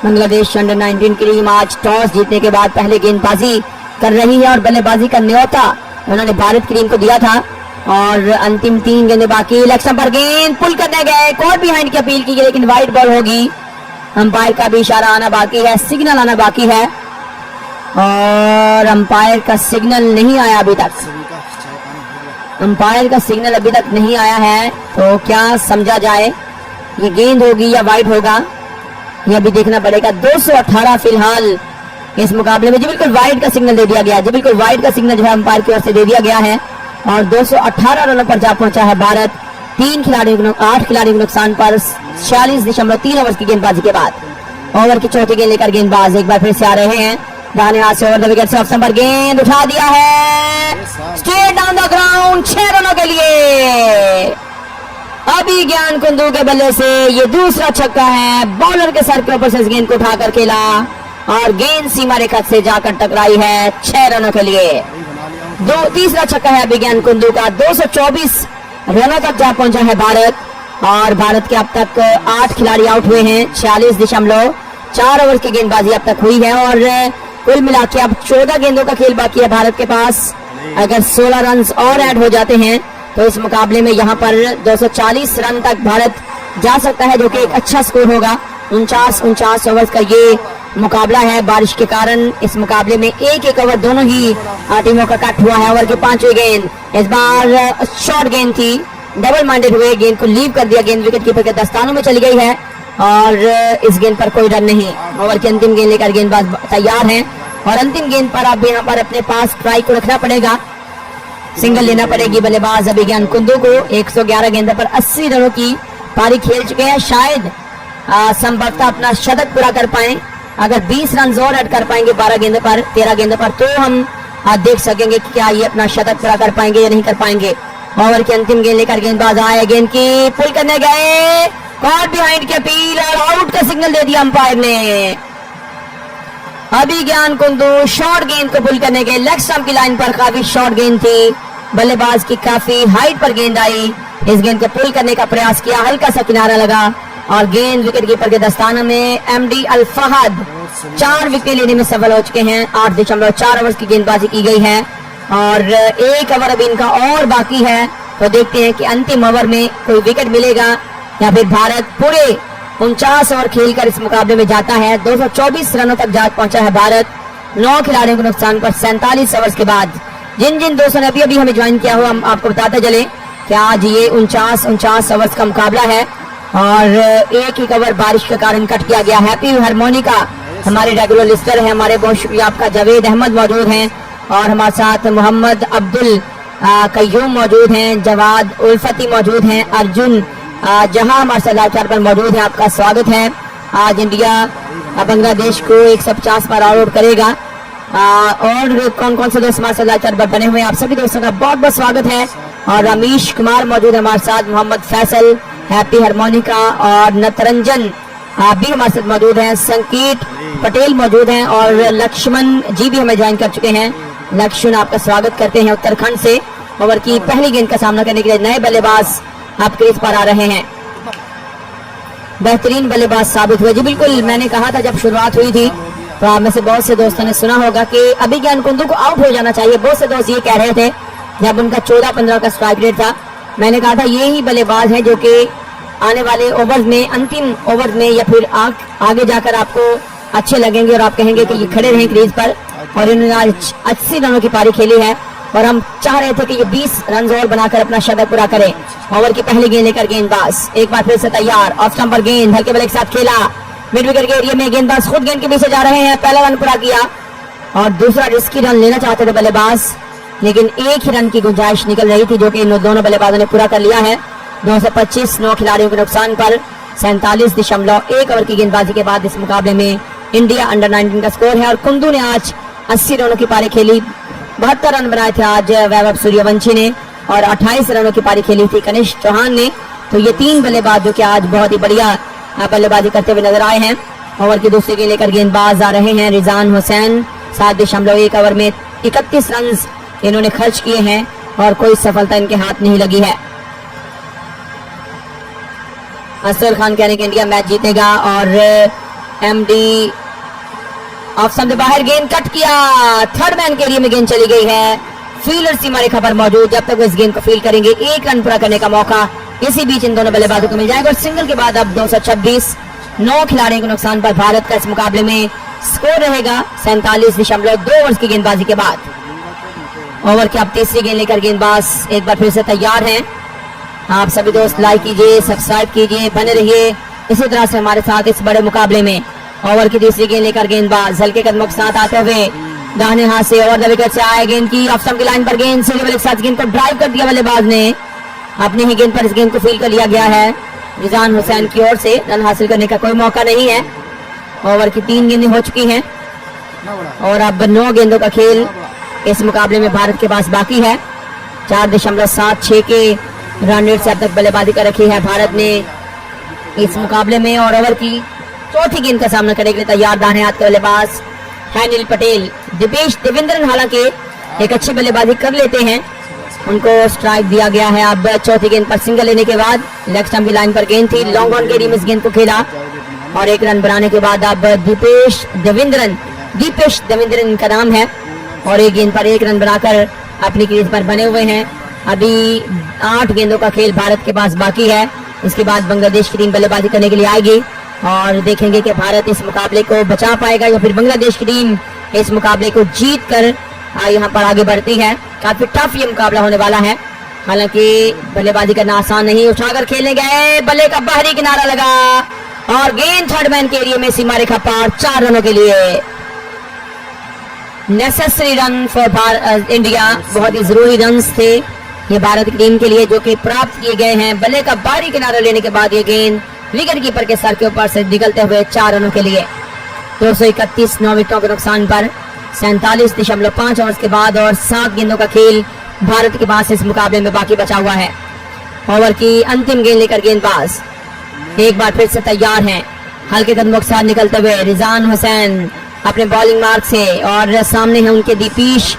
बांग्लादेश अंडर 19 की टीम आज टॉस जीतने के बाद पहले गेंदबाजी कर रही है, और बल्लेबाजी का न्योता उन्होंने भारत की टीम को दिया था। और अंतिम 3 गेंदें बाकी, लेग स्टंप पर गेंद पुल करने गए, कॉट बिहाइंड की अपील की गई, लेकिन वाइड बॉल होगी। अंपायर का भी इशारा आना बाकी है, सिग्नल आना बाकी है, और अंपायर का सिग्नल नहीं आया अभी तक। अंपायर का सिग्नल अभी तक नहीं आया है, तो क्या समझा जाए, ये गेंद होगी या वाइड होगा, ये अभी देखना पड़ेगा। 218 फिलहाल इस मुकाबले में, जी बिल्कुल वाइड का सिग्नल दे दिया गया, जी बिल्कुल वाइड का सिग्नल जो है अंपायर की ओर से दे दिया गया है, और 218 रनों पर जा पहुंचा है भारत। 8 खिलाड़ियों के नुकसान पर 46.3 ओवर की गेंदबाजी के बाद। ओवर की चौथी गेंद लेकर गेंदबाज एक बार फिर से आ रहे हैं, दाहिने हाथ से ओवर द विकेट से ऑफ स्टंप पर गेंद उठा दिया है, स्ट्रेट डाउन द ग्राउंड, 6 रनों के लिए अभिज्ञान कुंदू के बल्ले से ये दूसरा छक्का है। बॉलर के सर के ऊपर से इस गेंद को उठाकर खेला, और गेंद सीमा रेखा से जाकर टकराई है 6 रनों के लिए। तीसरा छक्का है अभिज्ञान कुंदू का। 224 रनों तक जा पहुंचा है भारत, और भारत के अब तक 8 खिलाड़ी आउट हुए हैं। 46.4 ओवर की गेंदबाजी अब तक हुई है, और कुल मिला के अब 14 गेंदों का खेल बाकी है भारत के पास। अगर 16 रन और ऐड हो जाते हैं तो इस मुकाबले में यहाँ पर 240 रन तक भारत जा सकता है, जो कि एक अच्छा स्कोर होगा। 49 ओवर का ये मुकाबला है। बारिश के कारण इस मुकाबले में एक ओवर दोनों ही टीमों का कट हुआ है। ओवर की 5वीं गेंद इस बार शॉर्ट गेंद थी, डबल माइंडेड हुए, गेंद को लीव कर दिया, गेंद विकेट कीपर के दस्तानों में चली गई है, और इस गेंद पर कोई रन नहीं। ओवर की अंतिम गेंद लेकर गेंदबाज तैयार हैं, और अंतिम गेंद पर अब यहाँ पर अपने पास स्ट्राइक को रखना पड़ेगा, सिंगल लेना पड़ेगी बल्लेबाज अभिज्ञान कुंदू को। 111 गेंदों पर 80 रनों की पारी खेल चुके हैं, शायद संभवतः अपना शतक पूरा कर पाए। अगर 20 रन और ऐड कर पाएंगे 13 गेंदों पर तो हम देख सकेंगे कि क्या ये अपना शतक पूरा कर पाएंगे या नहीं कर पाएंगे। ओवर की अंतिम गेंद लेकर गेंदबाज आए, गेंद की पुल करने गए, कॉट बिहाइंड की अपील और आउट का सिग्नल दे दिया अंपायर ने। अभिज्ञान कुंदू शॉर्ट गेंद को पुल करने गए, लेग स्टंप की लाइन पर काफी शॉर्ट गेंद थी, बल्लेबाज की काफी हाइट पर गेंद आई, इस गेंद को पुल करने का प्रयास किया, हल्का सा किनारा लगा और गेंद विकेट कीपर के दस्ताना में। एमडी अल फहद 4 विकेट लेने में सफल हो चुके हैं। 8.4 ओवर की गेंदबाजी की गई है और 1 ओवर अभी इनका और बाकी है, तो देखते हैं कि अंतिम ओवर में कोई विकेट मिलेगा या फिर भारत पूरे 49 ओवर खेलकर इस मुकाबले में जाता है। 224 रनों तक जा पहुंचा है भारत, 9 खिलाड़ियों के नुकसान पर 47 ओवर के बाद। जिन दोस्तों ने अभी हमें ज्वाइन किया हुआ, हम आपको बताते चले कि आज ये 49 ओवर का मुकाबला है और एक ओवर बारिश के कारण कट किया गया। हैप्पी हारमोनिका हमारे रेगुलर लिस्टर है, हमारे बहुत शुक्रिया आपका। जावेद अहमद मौजूद हैं और हमारे साथ मोहम्मद अब्दुल कयूम मौजूद हैं, जवाद उल्फती मौजूद हैं, अर्जुन जहां हमारे साथ लाचार पर मौजूद है, आपका स्वागत है। आज इंडिया बांग्लादेश को 150 पर ऑल आउट करेगा और कौन कौन से दोस्त हमारे साथ लाचार पर बने हुए हैं, आप सभी दोस्तों का बहुत बहुत स्वागत है। और रमेश कुमार मौजूद है हमारे साथ, मोहम्मद फैसल, हैप्पी हारमोनिका और नतरंजन आप भी हमारे साथ मौजूद हैं, संकेत पटेल मौजूद हैं और लक्ष्मण जी भी हमें ज्वाइन कर चुके हैं। लक्ष्मण आपका स्वागत करते हैं उत्तराखंड से। ओवर की पहली गेंद का सामना करने के लिए नए बल्लेबाज आप क्रीज पर आ रहे हैं, बेहतरीन बल्लेबाज साबित हुए। जी बिल्कुल, मैंने कहा था जब शुरुआत हुई थी तो आप में से बहुत से दोस्तों ने सुना होगा कि अभिज्ञान कुंदू को आउट हो जाना चाहिए। बहुत से दोस्त ये कह रहे थे जब उनका 14-15 का स्ट्राइक रेट था। मैंने कहा था ये ही बल्लेबाज है जो कि आने वाले ओवर में, अंतिम ओवर में या फिर आगे जाकर आपको अच्छे लगेंगे और आप कहेंगे कि ये खड़े रहें क्रीज पर। और इन्होंने आज 80 रनों की पारी खेली है और हम चाह रहे थे कि ये 20 रन और बनाकर अपना शतक पूरा करें। ओवर की पहली गेंद लेकर गेंदबाज एक बार फिर से तैयार, ऑफ स्टंप पर गेंद हल्के बल्ले के साथ खेला, मिड विकेट के एरिया में गेंदबाज खुद गेंद के पीछे जा रहे हैं। पहला रन पूरा किया और दूसरा रिस्की रन लेना चाहते थे बल्लेबाज, लेकिन एक ही रन की गुंजाइश निकल रही थी जो कि इन दोनों बल्लेबाजों ने पूरा कर लिया है। 225 9 खिलाड़ियों के नुकसान पर 47.1 ओवर की गेंदबाजी के बाद इस मुकाबले में इंडिया अंडर 19 का स्कोर है। और कुंदू ने आज 80 रनों की पारी खेली, 72 रन बनाए थे आज वैभव सूर्यवंशी ने और 28 रनों की पारी खेली थी कनिष्क चौहान ने। तो ये 3 बल्लेबाज जो कि आज बहुत ही बढ़िया बल्लेबाजी करते हुए नजर आए हैं। ओवर की दूसरी गेंद लेकर गेंदबाज आ रहे हैं रिजान हुसैन, 7.1 ओवर में 31 रन इन्होंने खर्च किए हैं और कोई सफलता इनके हाथ नहीं लगी है। असर खान कह रहे हैं इंडिया मैच जीतेगा और एमडी ऑफ स्टंप से बाहर गेंद कट किया, थर्ड मैन के एरिया में गेंद चली गई है। फील्डर सीमा रेखा पर मौजूद, जब तक वो इस गेंद को फील्ड करेंगे 1 रन पूरा करने का मौका इसी बीच इन दोनों बल्लेबाजों को मिल जाएगा। और सिंगल के बाद अब 226 9 खिलाड़ियों के नुकसान पर भारत का इस मुकाबले में स्कोर रहेगा 47.2 ओवर की गेंदबाजी के बाद। ओवर की अब तीसरी गेंद लेकर गेंदबाज एक बार फिर से तैयार हैं। आप सभी दोस्त लाइक कीजिए, सब्सक्राइब कीजिए, बने रहिए इसी तरह से हमारे साथ इस बड़े मुकाबले में। ओवर की तीसरी गेंद लेकर गेंदबाज हल्के कदमों के साथ आते हुए दाहिने हाथ से ओवर द विकेट से आए, गेंद की ऑफ स्टंप की लाइन पर गेंद सीधे बल्ले के साथ गेंद को ड्राइव कर दिया बल्लेबाज ने, अपनी ही गेंद पर इस गेंद को फील्ड कर लिया गया है। रिजान हुसैन की ओर से रन हासिल करने का कोई मौका नहीं है। ओवर की 3 गेंदें हो चुकी हैं और अब 9 गेंदों का खेल इस मुकाबले में भारत के पास बाकी है। 4.76 के रन रेट से अब तक बल्लेबाजी कर रखी है भारत ने इस मुकाबले में। और ओवर की चौथी गेंद का सामना करने के लिए तैयार दाहिने हाथ के बल्लेबाज है अनिल पटेल। दिपेश देवेंद्रन हालांकि एक अच्छी बल्लेबाजी कर लेते हैं, उनको स्ट्राइक दिया गया है। अब चौथी गेंद पर सिंगल लेने के बाद लेग स्टंप की लाइन पर गेंद थी, लॉन्ग ऑन के एरिया में इस गेंद को खेला और 1 रन बनाने के बाद अब दीपेश देवेंद्रन का नाम है और एक गेंद पर 1 रन बनाकर अपनी क्रीज पर बने हुए हैं। अभी 8 गेंदों का खेल भारत के पास बाकी है। इसके बाद बांग्लादेश की टीम बल्लेबाजी करने के लिए आएगी और देखेंगे कि भारत इस मुकाबले को बचा पाएगा या फिर बांग्लादेश की टीम इस मुकाबले को जीत कर यहाँ पर आगे बढ़ती है। काफी टफ ये मुकाबला होने वाला है, हालांकि बल्लेबाजी करना आसान नहीं। उठाकर खेलने गए, बल्ले का बाहरी किनारा लगा और गेंद थर्ड मैन के एरिया में सीमा रेखा पार 4 रनों के लिए। नेसेसरी रन फॉर इंडिया, बहुत ही जरूरी रन थे ये भारत की टीम के लिए जो कि प्राप्त किए गए हैं। बल्ले का बाहरी किनारा लेने के बाद ये गेंद विकेट कीपर के सर के ऊपर से निकलते हुए 4 रनों के लिए 231 9 विकेटों के नुकसान पर 47.5 ओवर के बाद और 7 गेंदों का खेल भारत के पास इस मुकाबले में बाकी बचा हुआ है। ओवर की अंतिम गेंद लेकर गेंदबाज एक बार फिर से तैयार हैं। हल्के कदमों के साथ निकलते हुए रिजान हुसैन अपने बॉलिंग मार्क से और सामने है उनके दीपीश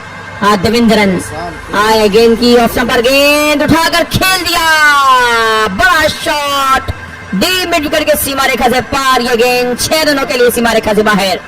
देवेंद्रन। आए गेंद की ऑप्शन पर गेंद उठाकर खेल दिया, बड़ा शॉट डी मिड विकेट के सीमा रेखा से पार। ये गेंद 6 रनों के लिए सीमा रेखा से बाहर।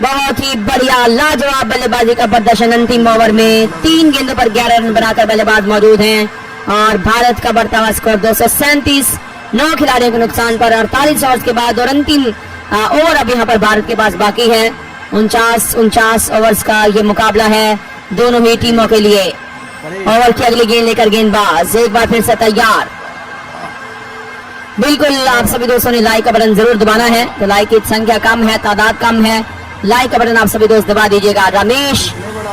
बहुत ही बढ़िया लाजवाब बल्लेबाजी का प्रदर्शन। अंतिम ओवर में 3 गेंदों पर 11 रन बनाकर बल्लेबाज मौजूद हैं और भारत का बढ़ता हुआ स्कोर 237 9 खिलाड़ियों के नुकसान पर 48 ओवर के बाद। और अंतिम ओवर अब यहाँ पर भारत के पास बाकी है। 49 ओवर्स का ये मुकाबला है दोनों ही टीमों के लिए। ओवर की अगली गेंद लेकर गेंदबाज एक बार फिर से तैयार। बिल्कुल आप सभी दोस्तों ने लाइक का बटन जरूर दबाना है, तो लाइक की संख्या कम है, तादाद कम है, लाइक का बटन आप सभी दोस्त दबा दीजिएगा। रमेश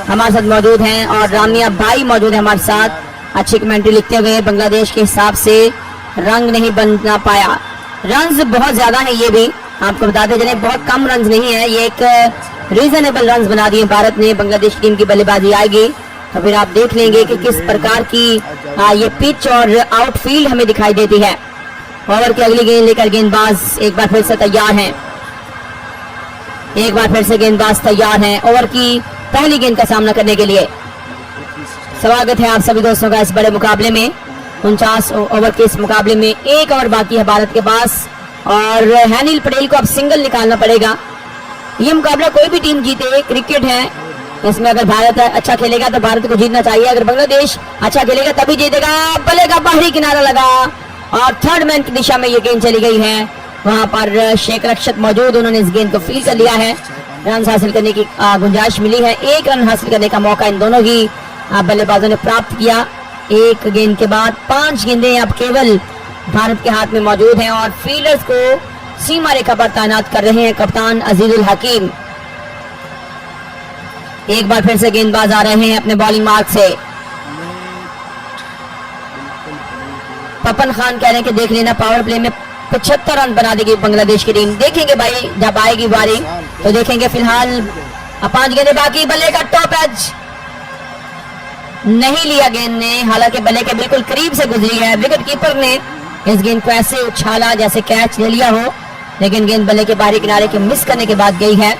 हमारे साथ मौजूद हैं और रामिया भाई मौजूद है हमारे साथ अच्छी कमेंट्री लिखते हुए। बांग्लादेश के हिसाब से रंग नहीं बनना पाया, रन्स बहुत ज्यादा है, ये भी आपको बताते चले बहुत कम रन्स नहीं है, ये एक रीजनेबल रन्स बना दिए भारत ने। बांग्लादेश टीम की बल्लेबाजी आएगी तो फिर आप देख लेंगे कि किस प्रकार की ये पिच और आउटफील्ड हमें दिखाई देती है। ओवर की अगली गेंद लेकर गेंदबाज एक बार फिर से तैयार हैं। एक बार फिर से गेंदबाज तैयार हैं ओवर की पहली गेंद का सामना करने के लिए। स्वागत है आप सभी दोस्तों का इस बड़े मुकाबले में। 49 ओवर के इस मुकाबले में 1 ओवर बाकी है भारत के पास और हैनिल पटेल को अब सिंगल निकालना पड़ेगा। ये मुकाबला कोई भी टीम जीते, क्रिकेट है, इसमें अगर भारत अच्छा खेलेगा तो भारत को जीतना चाहिए, अगर बांग्लादेश अच्छा खेलेगा तभी जीतेगा। बल्ले का बाहरी किनारा लगा और थर्ड मैन की दिशा में ये गेंद चली गई है। वहां पर शेख रक्षक मौजूद, उन्होंने इस गेंद को फील कर लिया है। रन हासिल करने की गुंजाइश मिली है। 1 रन हासिल करने का मौका इन दोनों ही बल्लेबाजों ने प्राप्त किया। 1 गेंद के बाद 5 गेंदें अब केवल भारत के हाथ में मौजूद हैं और फील्डर्स को सीमा रेखा पर तैनात कर रहे हैं कप्तान अजीजुल हकीम। एक बार फिर से गेंदबाज आ रहे हैं अपने बॉलिंग मार्क से। पपन खान कह रहे हैं कि देख लेना पावर प्ले में 75 रन बना देगी बांग्लादेश की टीम। देखेंगे भाई जब आएगी बारी तो देखेंगे। फिलहाल 5 गेंदें बाकी। बल्ले का टॉप एज नहीं लिया गेंद ने, हालांकि बल्ले के बिल्कुल करीब से गुजरी है। विकेट कीपर ने इस गेंद को ऐसे उछाला जैसे कैच ले लिया हो, लेकिन गेंद बल्ले के बाहरी किनारे के मिस करने के बाद गई है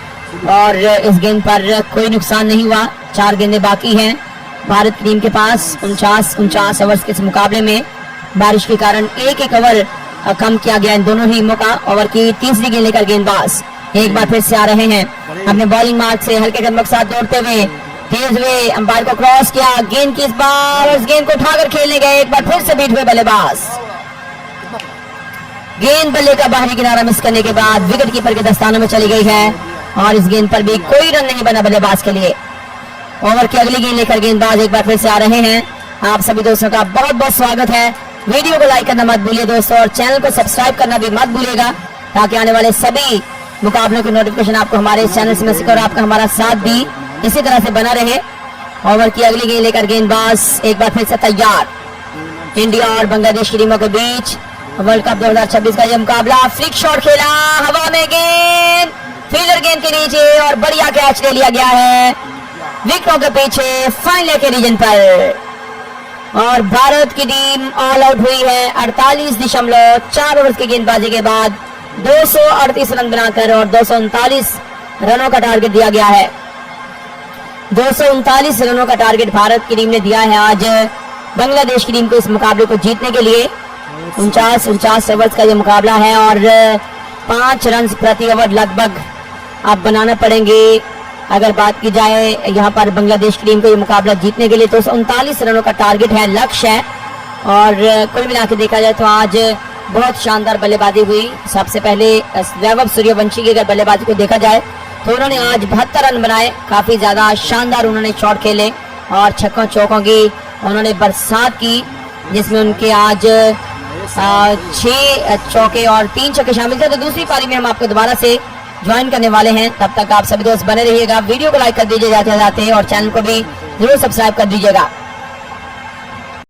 और इस गेंद पर कोई नुकसान नहीं हुआ। 4 गेंदें बाकी हैं भारत की टीम के पास। 49 ओवर के इस मुकाबले में बारिश के कारण 1 ओवर कम किया गया इन दोनों ही का। ओवर की तीसरी गेंद लेकर गेंदबाज एक बार फिर से आ रहे हैं अपने बॉलिंग मार्क से। हल्के कदमों के साथ दौड़ते हुए तेज हुए अंपायर को क्रॉस किया। गेंद की इस बार उस गेंद को उठाकर खेलने गए, एक बार फिर से बीट हुए बल्लेबाज। गेंद बल्ले का बाहरी किनारा मिस करने के बाद विकेट कीपर के दस्तानों में चली गई है और इस गेंद पर भी कोई रन नहीं बना बल्लेबाज के लिए। ओवर की अगली गेंद लेकर गेंदबाज एक बार फिर से आ रहे हैं। आप सभी दोस्तों का बहुत बहुत स्वागत है। वीडियो को लाइक करना मत भूलिए दोस्तों और चैनल को सब्सक्राइब करना भी मत भूलिएगा ताकि आने वाले सभी मुकाबलों की नोटिफिकेशन आपको हमारे इस चैनल से मिल सके और आपका हमारा साथ भी इसी तरह से बना रहे। ओवर की अगली गेंद लेकर गेंदबाज एक बार फिर से तैयार। इंडिया और बांग्लादेश की टीमों के बीच वर्ल्ड कप 2026 का यह मुकाबला। फ्लिक शॉट खेला, हवा में गेंद, फील्डर गेंद के नीचे और बढ़िया कैच ले लिया गया है विकेटों के पीछे फाइनल के रीजन पर। और भारत की टीम ऑल आउट हुई है 48.4 ओवर की गेंदबाजी के बाद 238 रन बनाकर और 239 रनों का टारगेट दिया गया है। 239 रनों का टारगेट भारत की टीम ने दिया है आज बांग्लादेश की टीम को इस मुकाबले को जीतने के लिए। 49 ओवर का ये मुकाबला है और 5 रन प्रति ओवर लगभग आप बनाना पड़ेंगे अगर बात की जाए यहाँ पर बांग्लादेश की टीम को ये मुकाबला जीतने के लिए। तो 39 रनों का टारगेट है, लक्ष्य है। और कुल मिला के देखा जाए तो आज बहुत शानदार बल्लेबाजी हुई। सबसे पहले वैभव सूर्यवंशी की अगर बल्लेबाजी को देखा जाए तो उन्होंने आज 72 रन बनाए, काफी ज्यादा शानदार उन्होंने शॉट खेले और छक्कों चौकों की उन्होंने बरसात की, जिसमें उनके आज 6 चौके और 3 छक्के शामिल थे। तो दूसरी पारी में हम आपको दोबारा से ज्वाइन करने वाले हैं, तब तक आप सभी दोस्त बने रहिएगा। वीडियो को लाइक कर दीजिए जाते जाते और चैनल को भी जरूर सब्सक्राइब कर दीजिएगा।